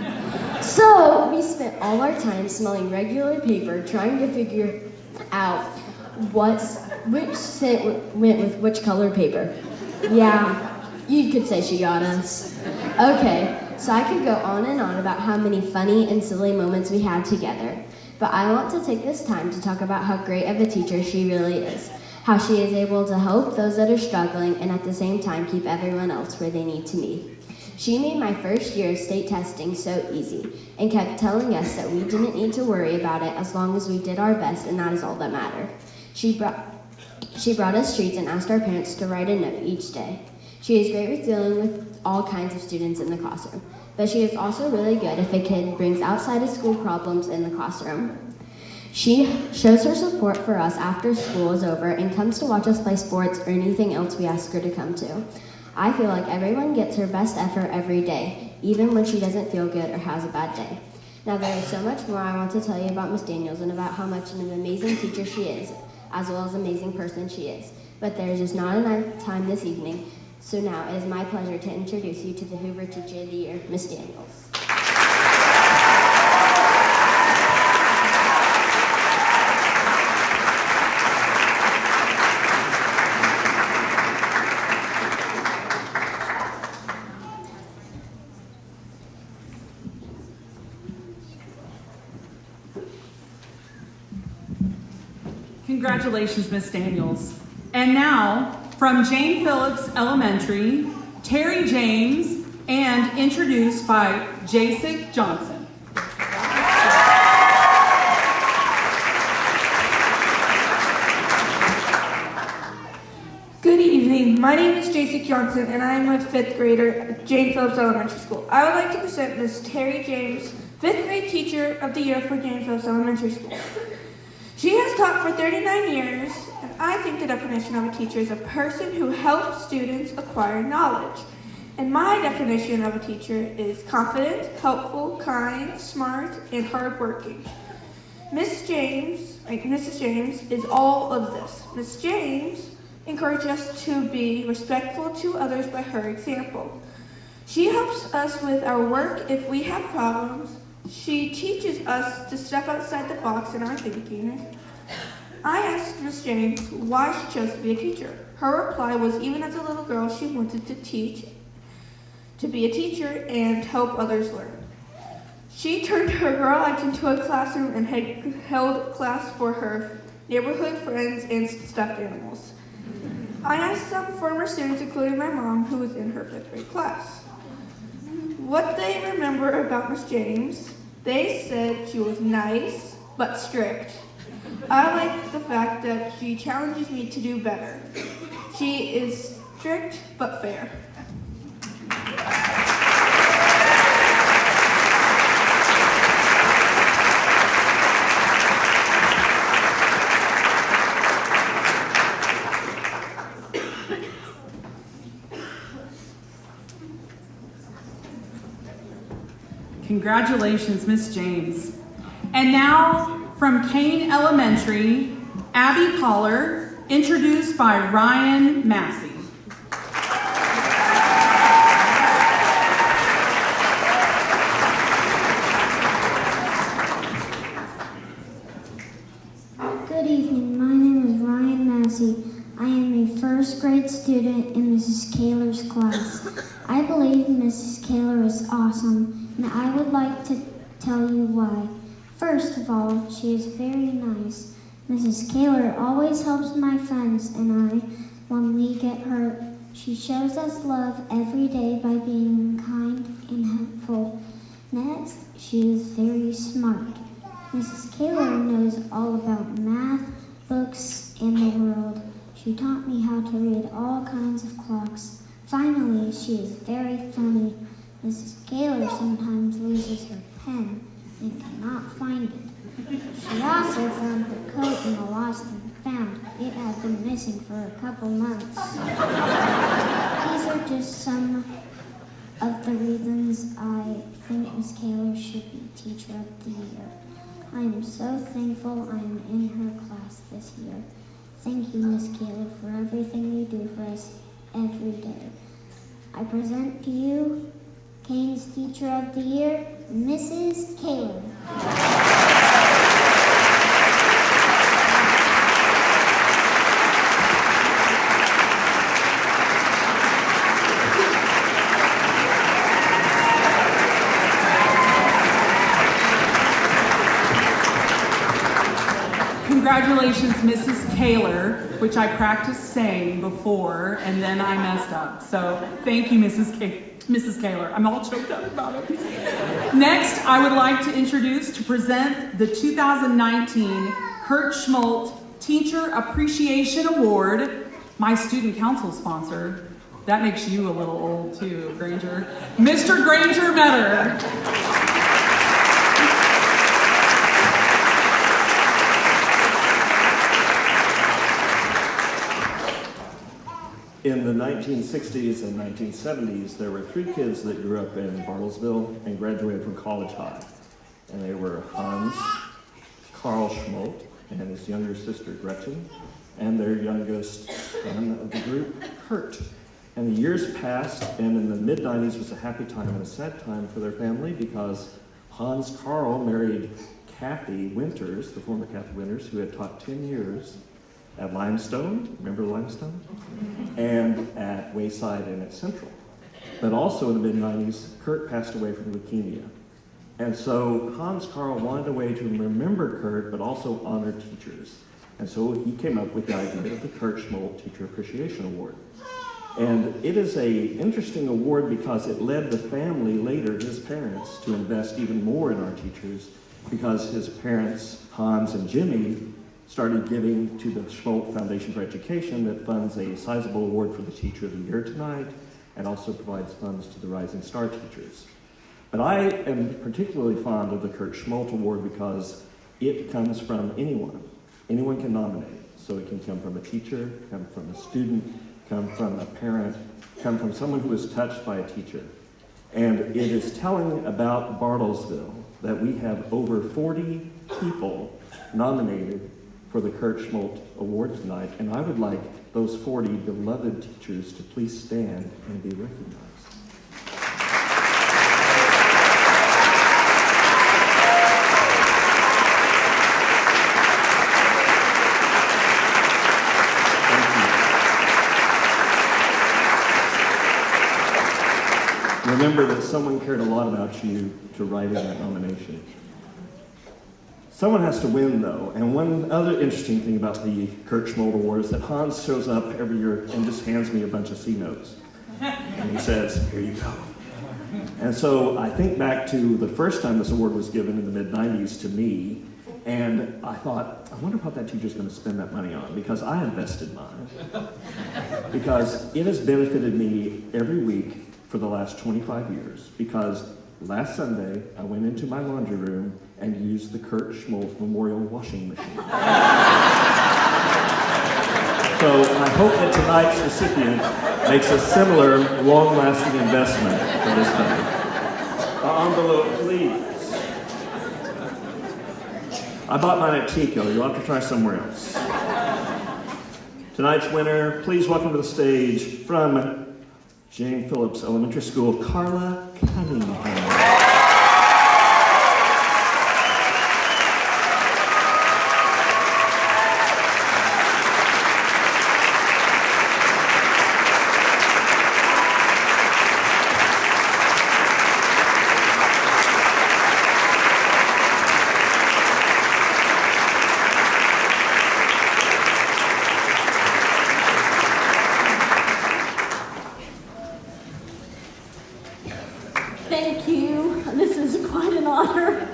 So we spent all our time smelling regular paper, trying to figure out which scent went with which color paper. Yeah, you could say she got us. Okay, so I could go on and on about how many funny and silly moments we had together. But I want to take this time to talk about how great of a teacher she really is. How she is able to help those that are struggling and at the same time keep everyone else where they need to be. She made my first year of state testing so easy and kept telling us that we didn't need to worry about it as long as we did our best, and that is all that mattered. She brought us treats and asked our parents to write a note each day. She is great with dealing with all kinds of students in the classroom, but she is also really good if a kid brings outside of school problems in the classroom. She shows her support for us after school is over and comes to watch us play sports or anything else we ask her to come to. I feel like everyone gets her best effort every day, even when she doesn't feel good or has a bad day. Now there is so much more I want to tell you about Miss Daniels and about how much an amazing teacher she is, as well as an amazing person she is. But there is just not enough time this evening, so now it is my pleasure to introduce you to the Hoover Teacher of the Year, Miss Daniels. Congratulations, Miss Daniels. And now, from Jane Phillips Elementary, Terry James, and introduced by Jasek Johnson. Good evening. My name is Jasek Johnson, and I am a 5th grader at Jane Phillips Elementary School. I would like to present Miss Terry James, 5th grade Teacher of the Year for Jane Phillips Elementary School. She has taught for 39 years, and I think the definition of a teacher is a person who helps students acquire knowledge. And my definition of a teacher is confident, helpful, kind, smart, and hardworking. Mrs. James is all of this. Miss James encourages us to be respectful to others by her example. She helps us with our work if we have problems. She teaches us to step outside the box in our thinking. I asked Miss James why she chose to be a teacher. Her reply was even as a little girl she wanted to be a teacher and help others learn. She turned her Girl Life into a classroom and held class for her neighborhood friends and stuffed animals. I asked some former students, including my mom, who was in her 5th grade class, what they remember about Miss James. They said she was nice, but strict. I like the fact that she challenges me to do better. She is strict, but fair. Congratulations, Miss James. And now, from Kane Elementary, Abby Poller, introduced by Ryan Massey. Good evening, my name is Ryan Massey. I am a 1st grade student in Mrs. Kaler's class. I believe Mrs. Kaler is awesome, and I would like to tell you why. First of all, she is very nice. Mrs. Kaler always helps my friends and I when we get hurt. She shows us love every day by being kind and helpful. Next, she is very smart. Mrs. Kaler knows all about math, books, and the world. She taught me how to read all kinds of clocks. Finally, she is very funny. Mrs. Kaler sometimes loses her pen and cannot find it. She also found her coat in the lost and found. It had been missing for a couple months. These are just some of the reasons I think Miss Kaler should be Teacher of the Year. I am so thankful I am in her class this year. Thank you, Miss Kaler, for everything you do for us every day. I present to you Kane's Teacher of the Year, Mrs. Kaler. Congratulations, Mrs. Kaler, which I practiced saying before, and then I messed up. So thank you, Mrs. Kaler. I'm all choked up about it. Next, I would like to present the 2019 Kurt Schmolt Teacher Appreciation Award, my student council sponsor. That makes you a little old too, Granger. Mr. Granger Metter. In the 1960s and 1970s, there were 3 kids that grew up in Bartlesville and graduated from College High. And they were Hans Carl Schmolt and his younger sister Gretchen, and their youngest son of the group, Kurt. And the years passed, and in the mid-90s was a happy time and a sad time for their family because Hans Carl married Kathy Winters, the former Kathy Winters, who had taught 10 years at Limestone, remember Limestone? And at Wayside and at Central. But also in the mid-90s, Kurt passed away from leukemia. And so Hans Carl wanted a way to remember Kurt, but also honor teachers. And so he came up with the idea of the Kurt Schmolt Teacher Appreciation Award. And it is an interesting award because it led the family later, his parents, to invest even more in our teachers because his parents, Hans and Jimmy, started giving to the Schmolt Foundation for Education that funds a sizable award for the Teacher of the Year tonight and also provides funds to the Rising Star teachers. But I am particularly fond of the Kurt Schmolt Award because it comes from anyone. Anyone can nominate. So it can come from a teacher, come from a student, come from a parent, come from someone who was touched by a teacher. And it is telling about Bartlesville that we have over 40 people nominated for the Kurt Schmolt Award tonight, and I would like those 40 beloved teachers to please stand and be recognized. Thank you. Remember that someone cared a lot about you to write in that nomination. Someone has to win, though, and one other interesting thing about the Kurt Schmolt Award is that Hans shows up every year and just hands me a bunch of C notes. And he says, here you go. And so I think back to the first time this award was given in the mid-90s to me, and I thought, I wonder what that teacher's going to spend that money on, because I invested mine. Because it has benefited me every week for the last 25 years, because last Sunday, I went into my laundry room and used the Kurt Schmolt Memorial Washing Machine. So I hope that tonight's recipient makes a similar long-lasting investment for this thing. Envelope, please. I bought mine at Tico. You'll have to try somewhere else. Tonight's winner, please welcome to the stage from Jane Phillips Elementary School, Carla Cunningham. Thank you. This is quite an honor.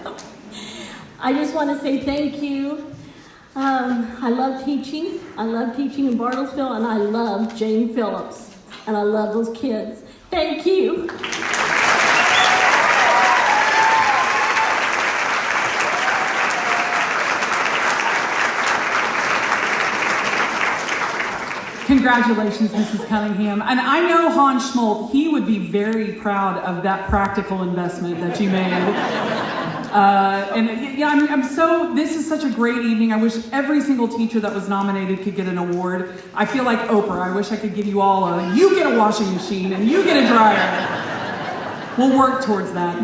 I just want to say thank you. I love teaching. I love teaching in Bartlesville, and I love Jane Phillips, and I love those kids. Thank you. Congratulations, Mrs. Cunningham. And I know Hans Schmolt, he would be very proud of that practical investment that you made. This is such a great evening. I wish every single teacher that was nominated could get an award. I feel like Oprah. I wish I could give you all you get a washing machine and you get a dryer. We'll work towards that.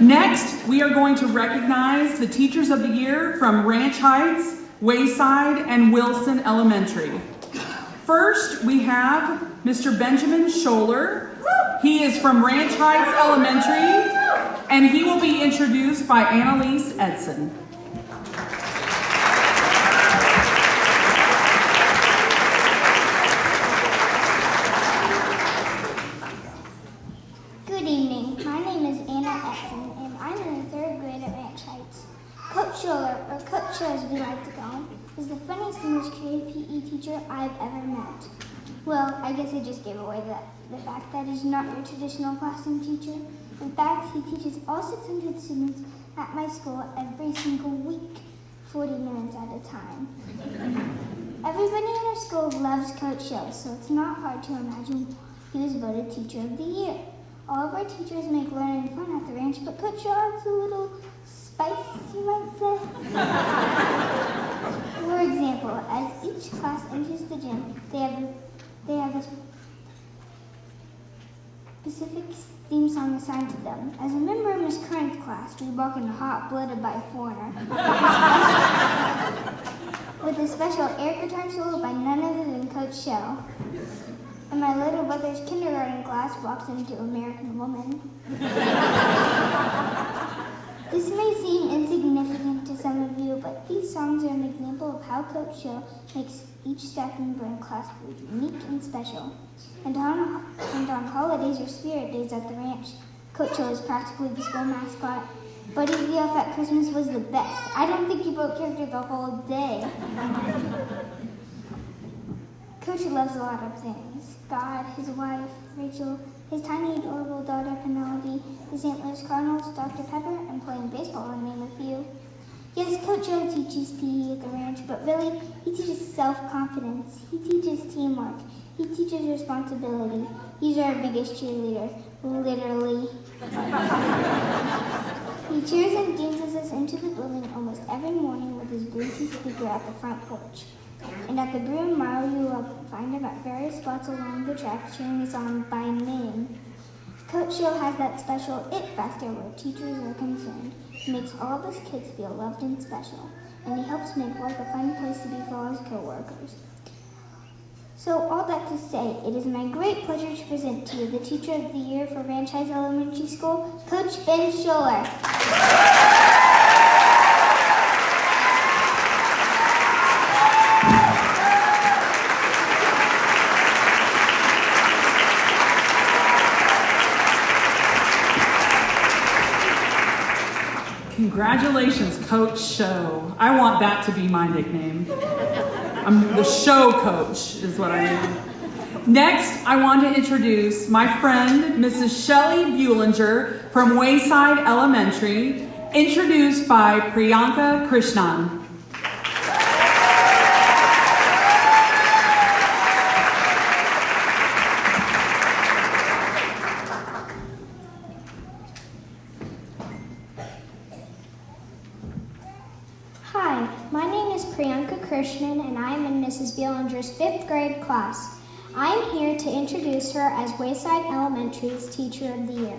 Next, we are going to recognize the Teachers of the Year from Ranch Heights, Wayside, and Wilson Elementary. First, we have Mr. Benjamin Scholler. He is from Ranch Heights Elementary, and he will be introduced by Annalise Edson. Good evening. My name is Anna Edson, and I'm in the 3rd grade at Ranch Heights. Coach Scholler, or Coach Scho as we like to call him, is the funniest and most creative PE teacher I've ever met. Well, I guess I just gave away the fact that he's not your traditional classroom teacher. In fact, he teaches all 600 students at my school every single week, 40 minutes at a time. Everybody in our school loves Coach Scho, so it's not hard to imagine he was voted Teacher of the Year. All of our teachers make learning fun at the ranch, but Coach Scho adds a little spice, you might say. For example, as each class enters the gym, they have a specific theme song assigned to them. As a member of Miss Curran's class, we walk into Hot Blooded by a Foreigner with a special air guitar solo by none other than Coach Scho. And my little brother's kindergarten class walks into American Woman. This may seem insignificant to some of you, but these songs are an example of how Coach Scho makes each staff member in class feel unique and special. And on holidays or spirit days at the ranch, Coach Scho is practically the school mascot. Buddy the Elf at Christmas was the best. I don't think he broke character the whole day. Coach loves a lot of things. God, his wife, Rachel, his tiny adorable daughter, Penelope, the St. Louis Cardinals, Dr. Pepper, and playing baseball, to name a few. Yes, Coach Scho teaches PE at the ranch, but really, he teaches self-confidence. He teaches teamwork. He teaches responsibility. He's our biggest cheerleader, literally. He cheers and dances us into the building almost every morning with his Bluetooth speaker at the front porch. And at the Broom Mile, you will find him at various spots along the track cheering us on by name. Coach Scho has that special it factor where teachers are concerned. He makes all of his kids feel loved and special, and he helps make work a fun place to be for all his co-workers. So all that to say, it is my great pleasure to present to you the Teacher of the Year for Ranch Heights Elementary School, Coach Ben Scholler. Congratulations, Coach Scho. I want that to be my nickname. I'm the show coach, is what I am. Next, I want to introduce my friend, Mrs. Shelley Buehlinger from Wayside Elementary, introduced by Priyanka Krishnan. Hi, my name is Priyanka Krishnan, and I am in Mrs. Buehlinger's 5th grade class. I am here to introduce her as Wayside Elementary's Teacher of the Year.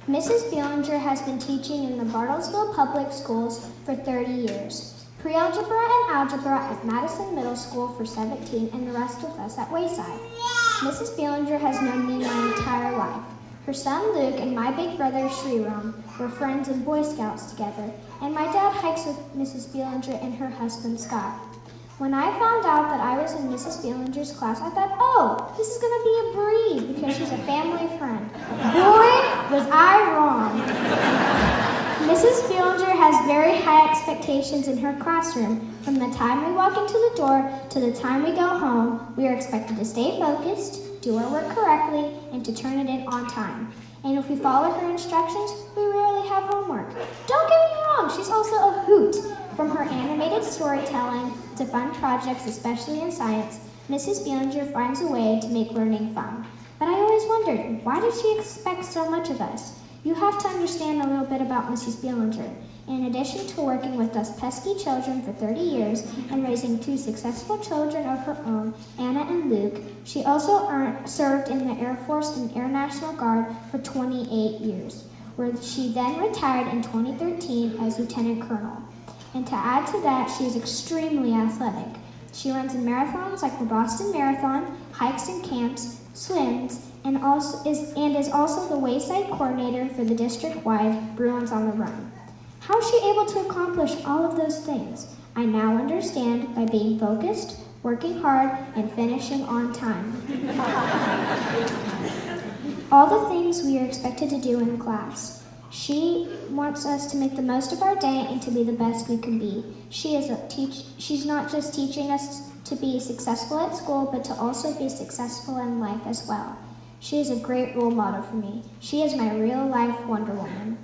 Mrs. Buehlinger has been teaching in the Bartlesville Public Schools for 30 years, pre-algebra and algebra at Madison Middle School for 17, and the rest with us at Wayside. Mrs. Buehlinger has known me my entire life. Her son Luke and my big brother Sriram were friends in Boy Scouts together, and my dad hikes with Mrs. Buehlinger and her husband Scott. When I found out that I was in Mrs. Buehlinger's class, I thought, oh, this is going to be a breeze because she's a family friend. Boy, was I wrong. Mrs. Buehlinger has very high expectations in her classroom. From the time we walk into the door to the time we go home, we are expected to stay focused, do our work correctly, and to turn it in on time. And if we follow her instructions, we rarely have homework. Don't get me wrong, she's also a hoot. From her animated storytelling to fun projects, especially in science, Mrs. Buehlinger finds a way to make learning fun. But I always wondered, why did she expect so much of us? You have to understand a little bit about Mrs. Bielinger. In addition to working with us pesky children for 30 years and raising 2 successful children of her own, Anna and Luke, she also served in the Air Force and Air National Guard for 28 years, where she then retired in 2013 as Lieutenant Colonel. And to add to that, she is extremely athletic. She runs in marathons like the Boston Marathon, hikes and camps, swims, and is also the wayside coordinator for the district-wide Bruins on the Run. How is she able to accomplish all of those things? I now understand by being focused, working hard, and finishing on time. All the things we are expected to do in class. She wants us to make the most of our day and to be the best we can be. She's not just teaching us to be successful at school, but to also be successful in life as well. She is a great role model for me. She is my real-life Wonder Woman.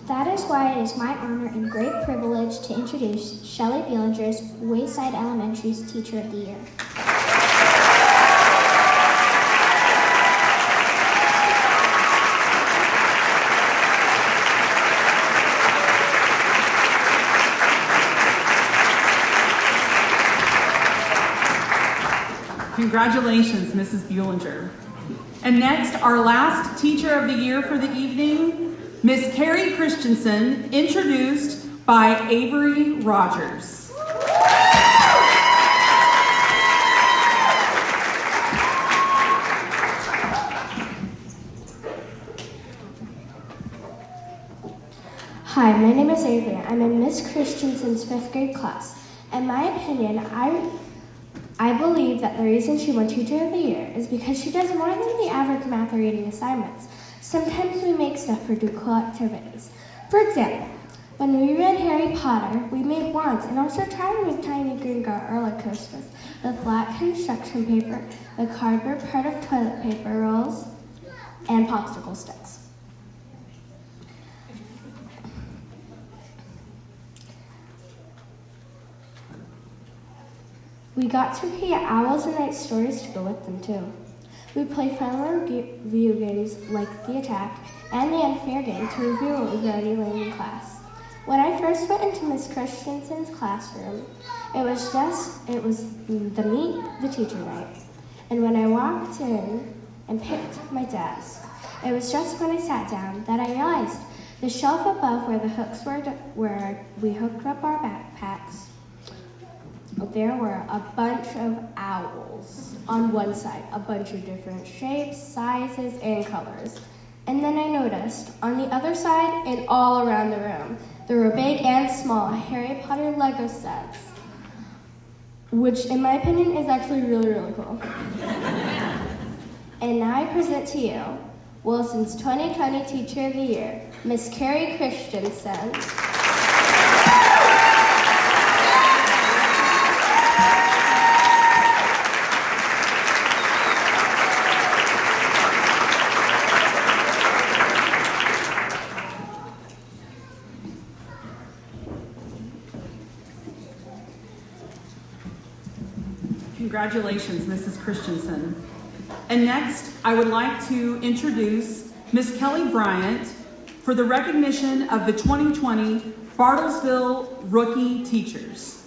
That is why it is my honor and great privilege to introduce Shelley Bielinger's Wayside Elementary's Teacher of the Year. Congratulations, Mrs. Bielinger. And next, our last Teacher of the Year for the evening, Miss Carrie Christensen, introduced by Avery Rogers. Hi, my name is Avery. I'm in Miss Christensen's 5th grade class. In my opinion, I believe that the reason she won Teacher of the Year is because she does more than the average math or reading assignments. Sometimes we make stuff or do cool activities. For example, when we read Harry Potter, we made wands and also tried to make tiny green roller coasters, the flat construction paper, the cardboard part of toilet paper rolls, and popsicle sticks. We got to create owls and night stories to go with them too. We play fun review games like The Attack and The Unfair Game to review what we've already learned in class. When I first went into Miss Christensen's classroom, it was the Meet the Teacher night. And when I walked in and picked my desk, it was just when I sat down that I realized the shelf above where the hooks were, where we hooked up our backpacks, there were a bunch of owls on one side, a bunch of different shapes, sizes, and colors. And then I noticed on the other side and all around the room, there were big and small Harry Potter Lego sets, which in my opinion is actually really, really cool. And now I present to you Wilson's 2020 Teacher of the Year, Miss Carrie Christensen. Congratulations, Mrs. Christensen. And next, I would like to introduce Miss Kelly Bryant for the recognition of the 2020 Bartlesville Rookie Teachers.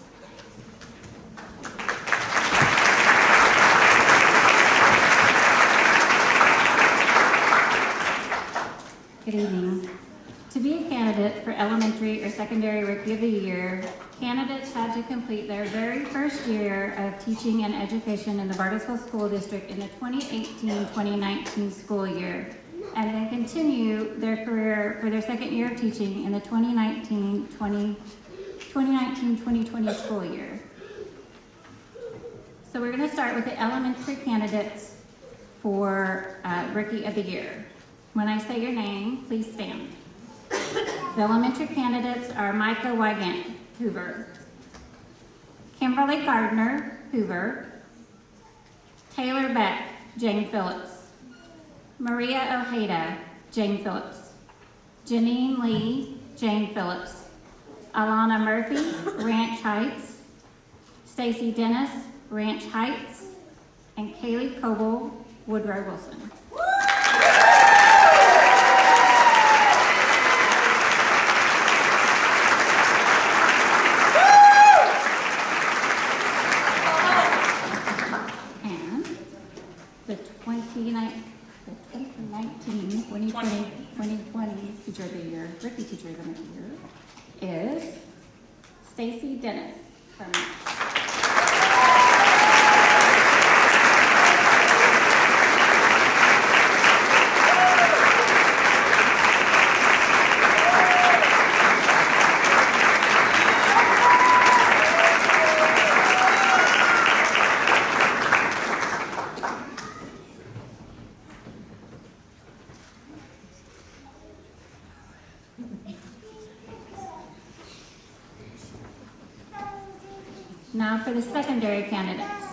Good evening. To be a candidate for elementary or secondary Rookie of the Year, candidates had to complete their very first year of teaching and education in the Bartlesville School District in the 2018-2019 school year, and then continue their career for their second year of teaching in the 2019-2020 school year. So we're going to start with the elementary candidates for Rookie of the Year. When I say your name, please stand. The elementary candidates are Micah Wygant, Hoover; Kimberly Gardner, Hoover; Taylor Beck, Jane Phillips; Maria Ojeda, Jane Phillips; Janine Lee, Jane Phillips; Alana Murphy, Ranch Heights; Stacy Dennis, Ranch Heights; and Kaylee Coble, Woodrow Wilson. 2020 Teacher of the Year, Rookie Teacher of the Year, is Stacy Dennis from Now for the secondary candidates.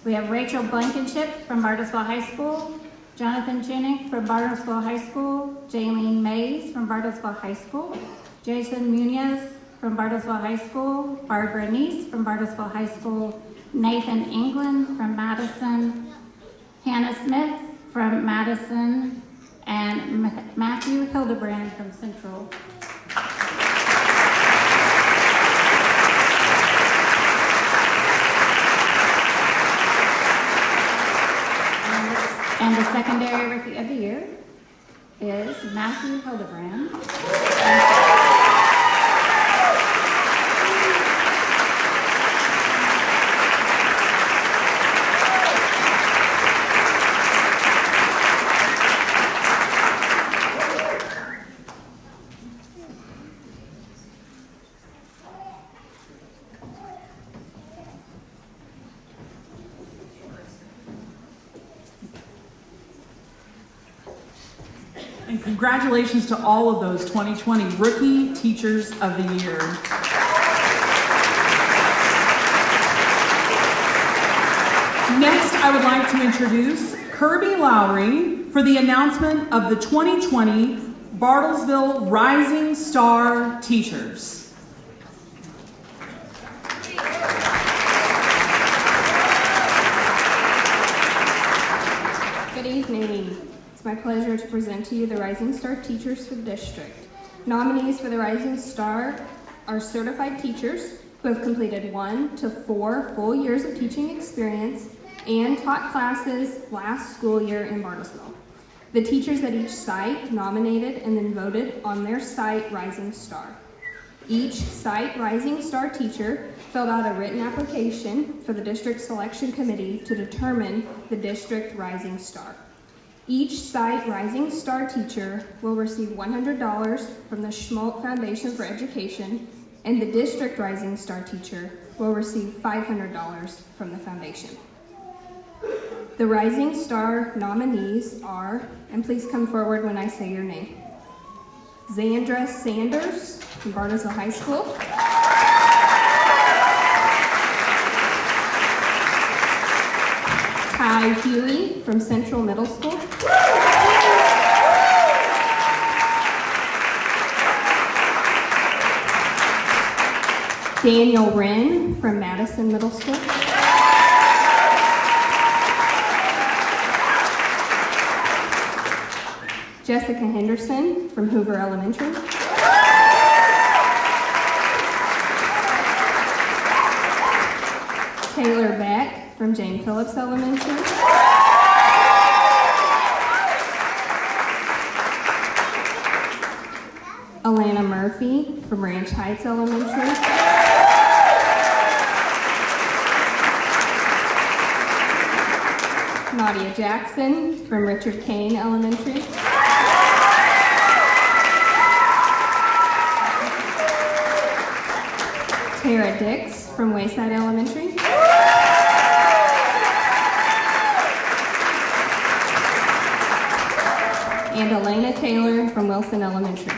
We have Rachel Blankenship from Bartlesville High School, Jonathan Chenick from Bartlesville High School, Jaylene Mays from Bartlesville High School, Jason Munoz from Bartlesville High School, Barbara Neese from Bartlesville High School, Nathan England from Madison, Hannah Smith from Madison, and Matthew Hildebrand from Central. And the secondary Rookie of the Year is Matthew Hildebrand. And congratulations to all of those 2020 Rookie Teachers of the Year. Next, I would like to introduce Kirby Lowry for the announcement of the 2020 Bartlesville Rising Star Teachers. Good evening. It's my pleasure to present to you the Rising Star Teachers for the district. Nominees for the Rising Star are certified teachers who have completed 1 to 4 full years of teaching experience and taught classes last school year in Bartlesville. The teachers at each site nominated and then voted on their site Rising Star. Each site Rising Star teacher filled out a written application for the district selection committee to determine the district Rising Star. Each site Rising Star teacher will receive $100 from the Schmaltz Foundation for Education, and the district Rising Star teacher will receive $500 from the foundation. The Rising Star nominees are, and please come forward when I say your name, Zandra Sanders from Bartlesville High School, Ty Huey from Central Middle School, Daniel Wren from Madison Middle School, Jessica Henderson from Hoover Elementary, Taylor Beck from Jane Phillips Elementary, Alana Murphy from Ranch Heights Elementary, Nadia Jackson from Richard Kane Elementary, Tara Dix from Wayside Elementary, and Elena Taylor from Wilson Elementary.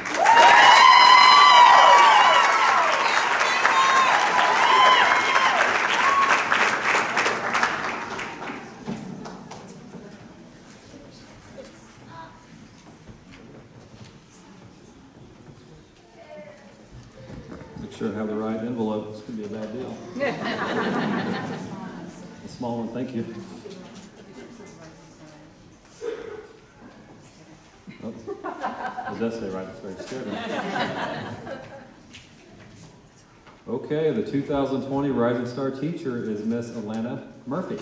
Make sure to have the right envelope. This could be a bad deal. A small one, thank you. Oh, it does say right, it's very scary. Okay, the 2020 Rising Star teacher is Miss Alana Murphy.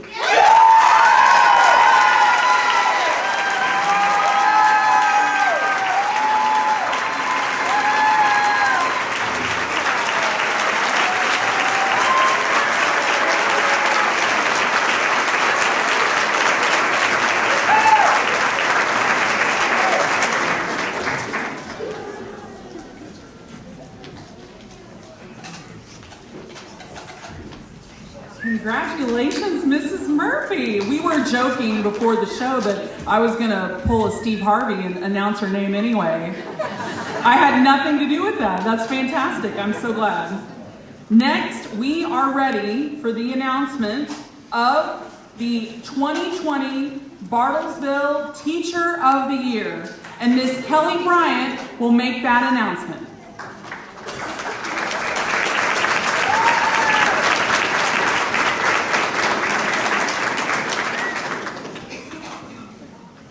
Carrie. We were joking before the show that I was going to pull a Steve Harvey and announce her name anyway. I had nothing to do with that. That's fantastic. I'm so glad. Next, we are ready for the announcement of the 2020 Bartlesville Teacher of the Year. And Miss Kelly Bryant will make that announcement.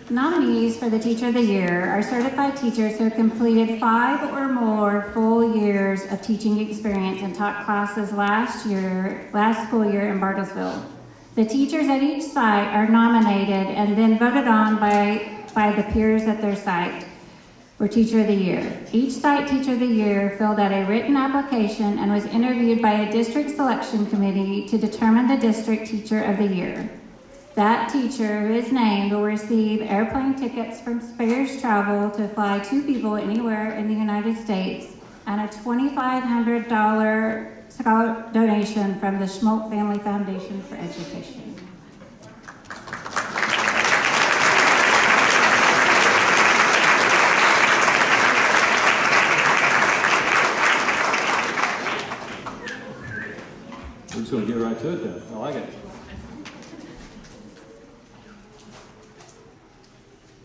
Nominees for the Teacher of the Year are certified teachers who have completed 5 or more full years of teaching experience and taught classes last school year in Bartlesville. The teachers at each site are nominated and then voted on by the peers at their site for Teacher of the Year. Each site Teacher of the Year filled out a written application and was interviewed by a district selection committee to determine the district Teacher of the Year. That teacher who is named will receive airplane tickets from Spears Travel to fly 2 people anywhere in the United States and a $2,500 donation from the Schmoke Family Foundation for Education. We're just going to get right to it then. I like it.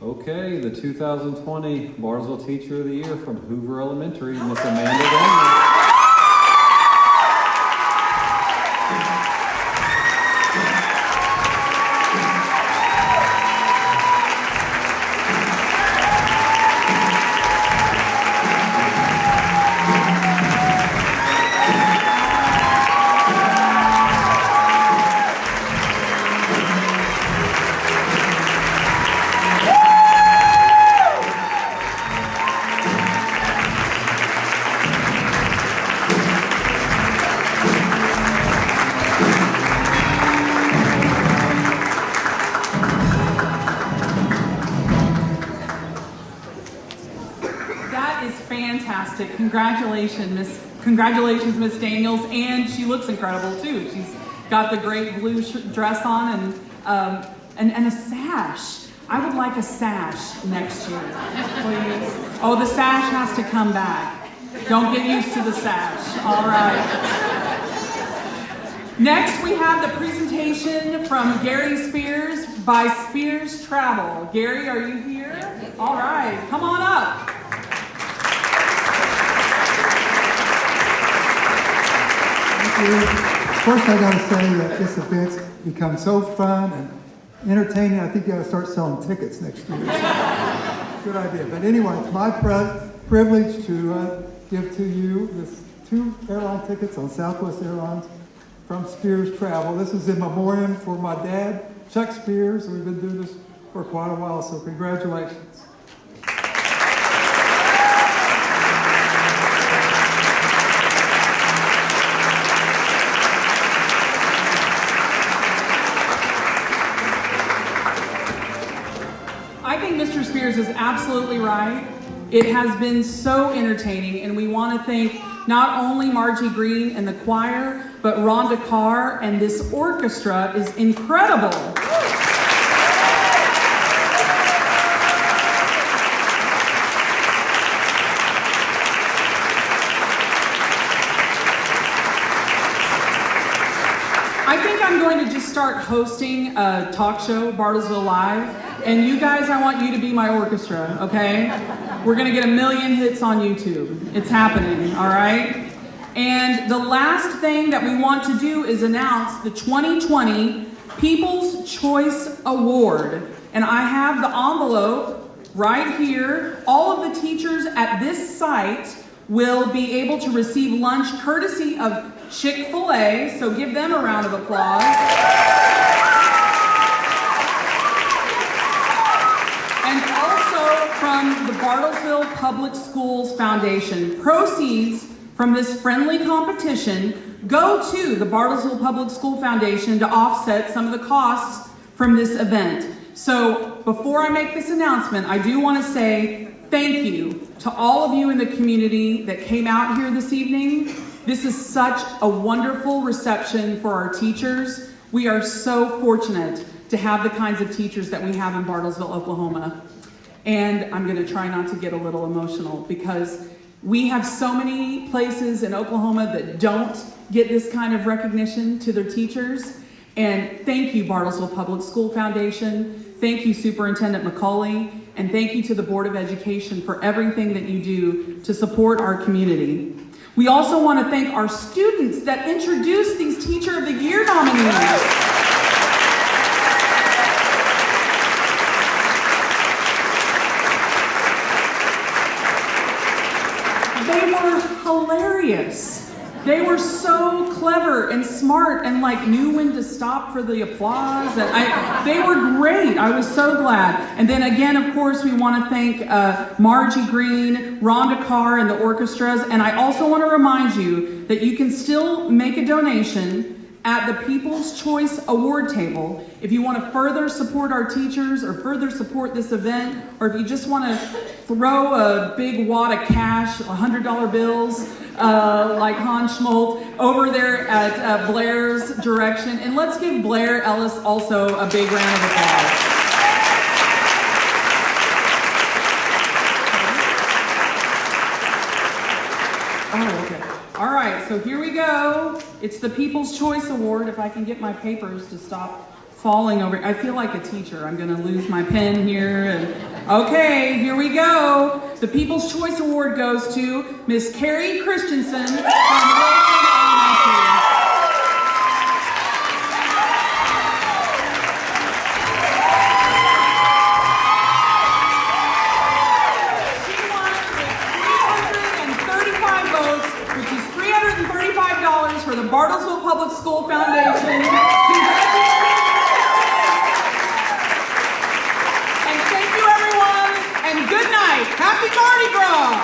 Okay, the 2020 Bartlesville Teacher of the Year from Hoover Elementary, Miss Amanda Daniels. Congratulations, Miss Daniels, and she looks incredible too. She's got the great blue dress on and a sash. I would like a sash next year, please. Oh, the sash has to come back. Don't get used to the sash. All right. Next, we have the presentation from Gary Spears by Spears Travel. Gary, are you here? All right, come on up. First, I got to say that this event's become so fun and entertaining. I think you got to start selling tickets next year. Good idea. But anyway, it's my privilege to give to you this 2 airline tickets on Southwest Airlines from Spears Travel. This is in memoriam for my dad, Chuck Spears. We've been doing this for quite a while, so congratulations. Mr. Spears is absolutely right. It has been so entertaining, and we want to thank not only Margie Green and the choir, but Rhonda Carr, and this orchestra is incredible. I think I'm going to just start hosting a talk show, Bartlesville Live. And you guys, I want you to be my orchestra, okay? We're gonna get 1 million hits on YouTube. It's happening, all right? And the last thing that we want to do is announce the 2020 People's Choice Award. And I have the envelope right here. All of the teachers at this site will be able to receive lunch courtesy of Chick-fil-A, so give them a round of applause. And also from the Bartlesville Public Schools Foundation. Proceeds from this friendly competition go to the Bartlesville Public School Foundation to offset some of the costs from this event. So before I make this announcement, I do want to say thank you to all of you in the community that came out here this evening. This is such a wonderful reception for our teachers. We are so fortunate to have the kinds of teachers that we have in Bartlesville, Oklahoma. And I'm going to try not to get a little emotional because we have so many places in Oklahoma that don't get this kind of recognition to their teachers. And thank you, Bartlesville Public School Foundation. Thank you, Superintendent McCauley. And thank you to the Board of Education for everything that you do to support our community. We also want to thank our students that introduced these Teacher of the Year nominees. They were hilarious. They were so clever and smart and like knew when to stop for the applause. And they were great. I was so glad. And then again, of course, we want to thank Margie Green, Rhonda Carr, and the orchestras. And I also want to remind you that you can still make a donation at the People's Choice Award table if you want to further support our teachers or further support this event, or if you just want to throw a big wad of cash, $100 bills, like Hans Schmolt, over there at Blair's direction. And let's give Blair Ellis also a big round of applause. Oh, okay. All right, so here we go. It's the People's Choice Award. If I can get my papers to stop falling over. I feel like a teacher. I'm going to lose my pen here. And okay, here we go. The People's Choice Award goes to Miss Carrie Christensen from Wilson Elementary. For the Bartlesville Public School Foundation. Congratulations! And thank you, everyone, and good night. Happy Mardi Gras!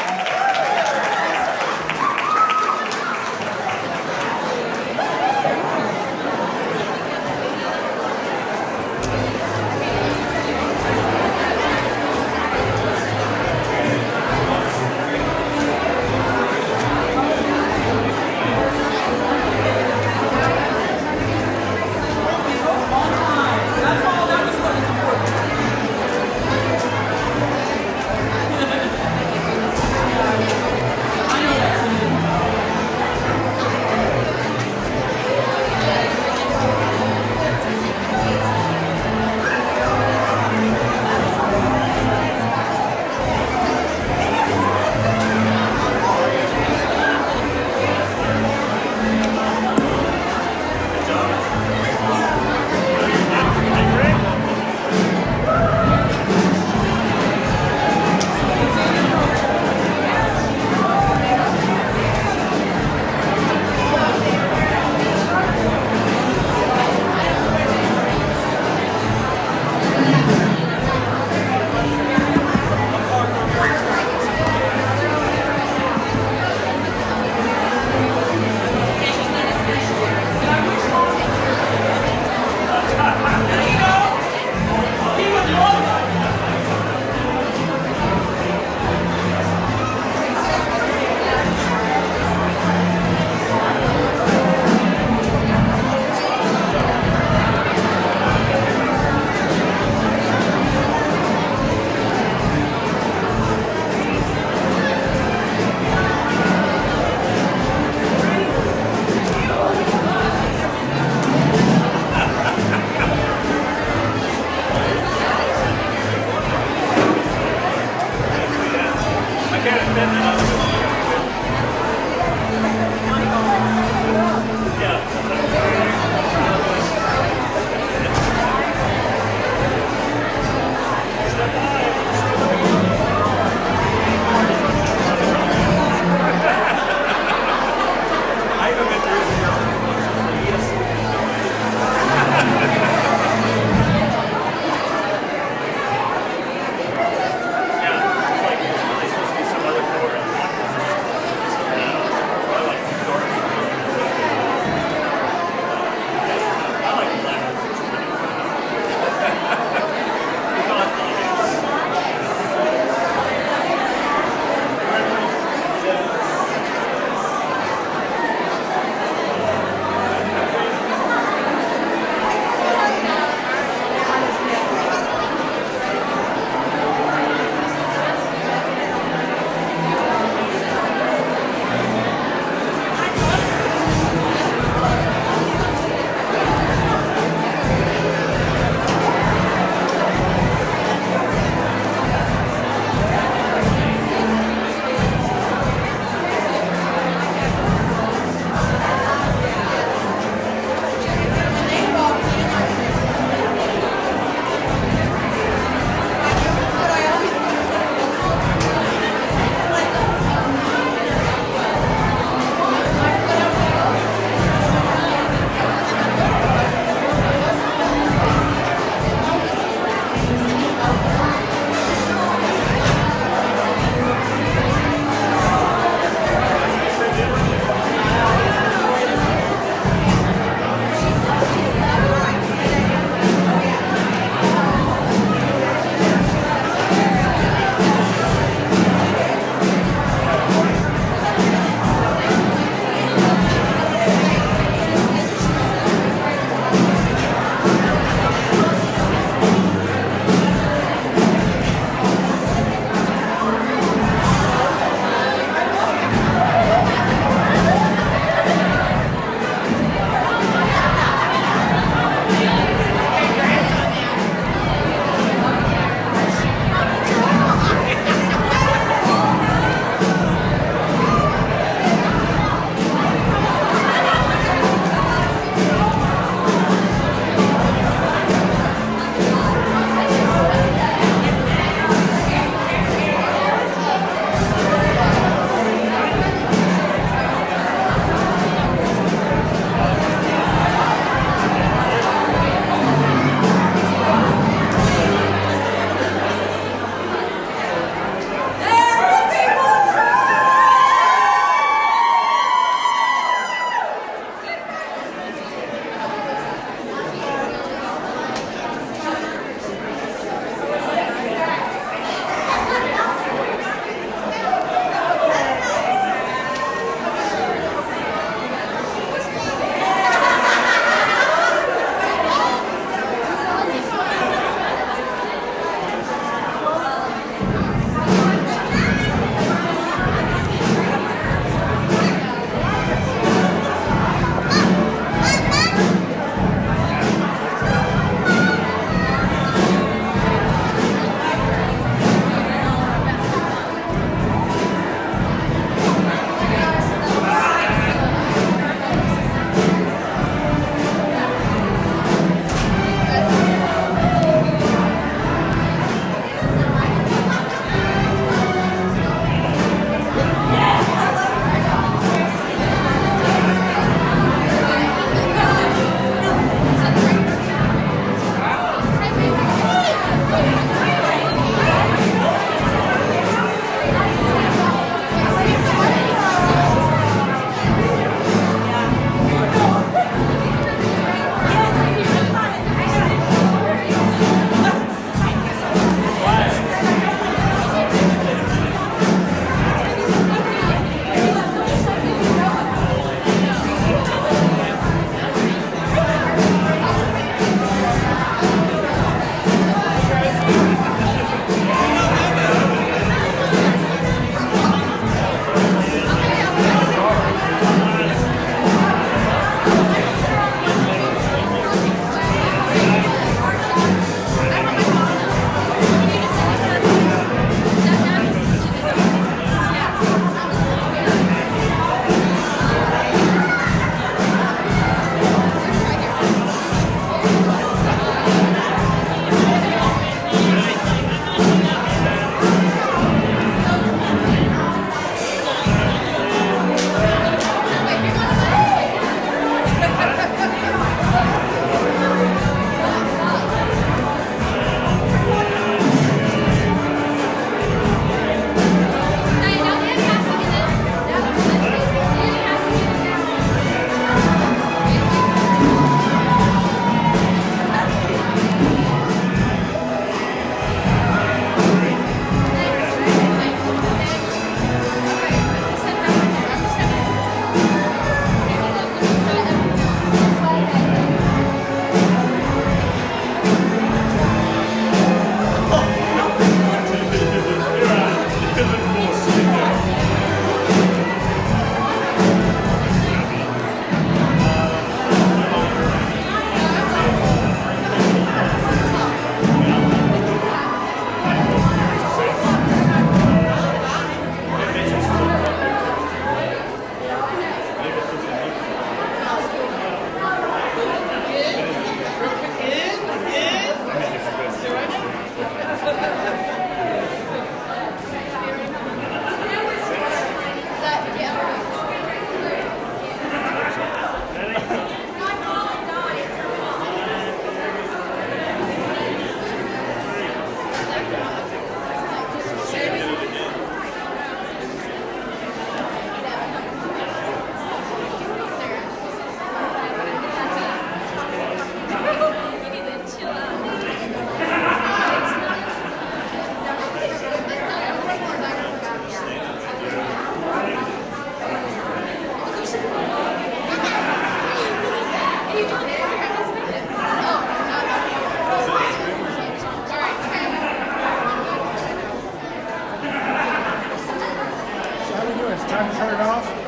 it's time to turn it off.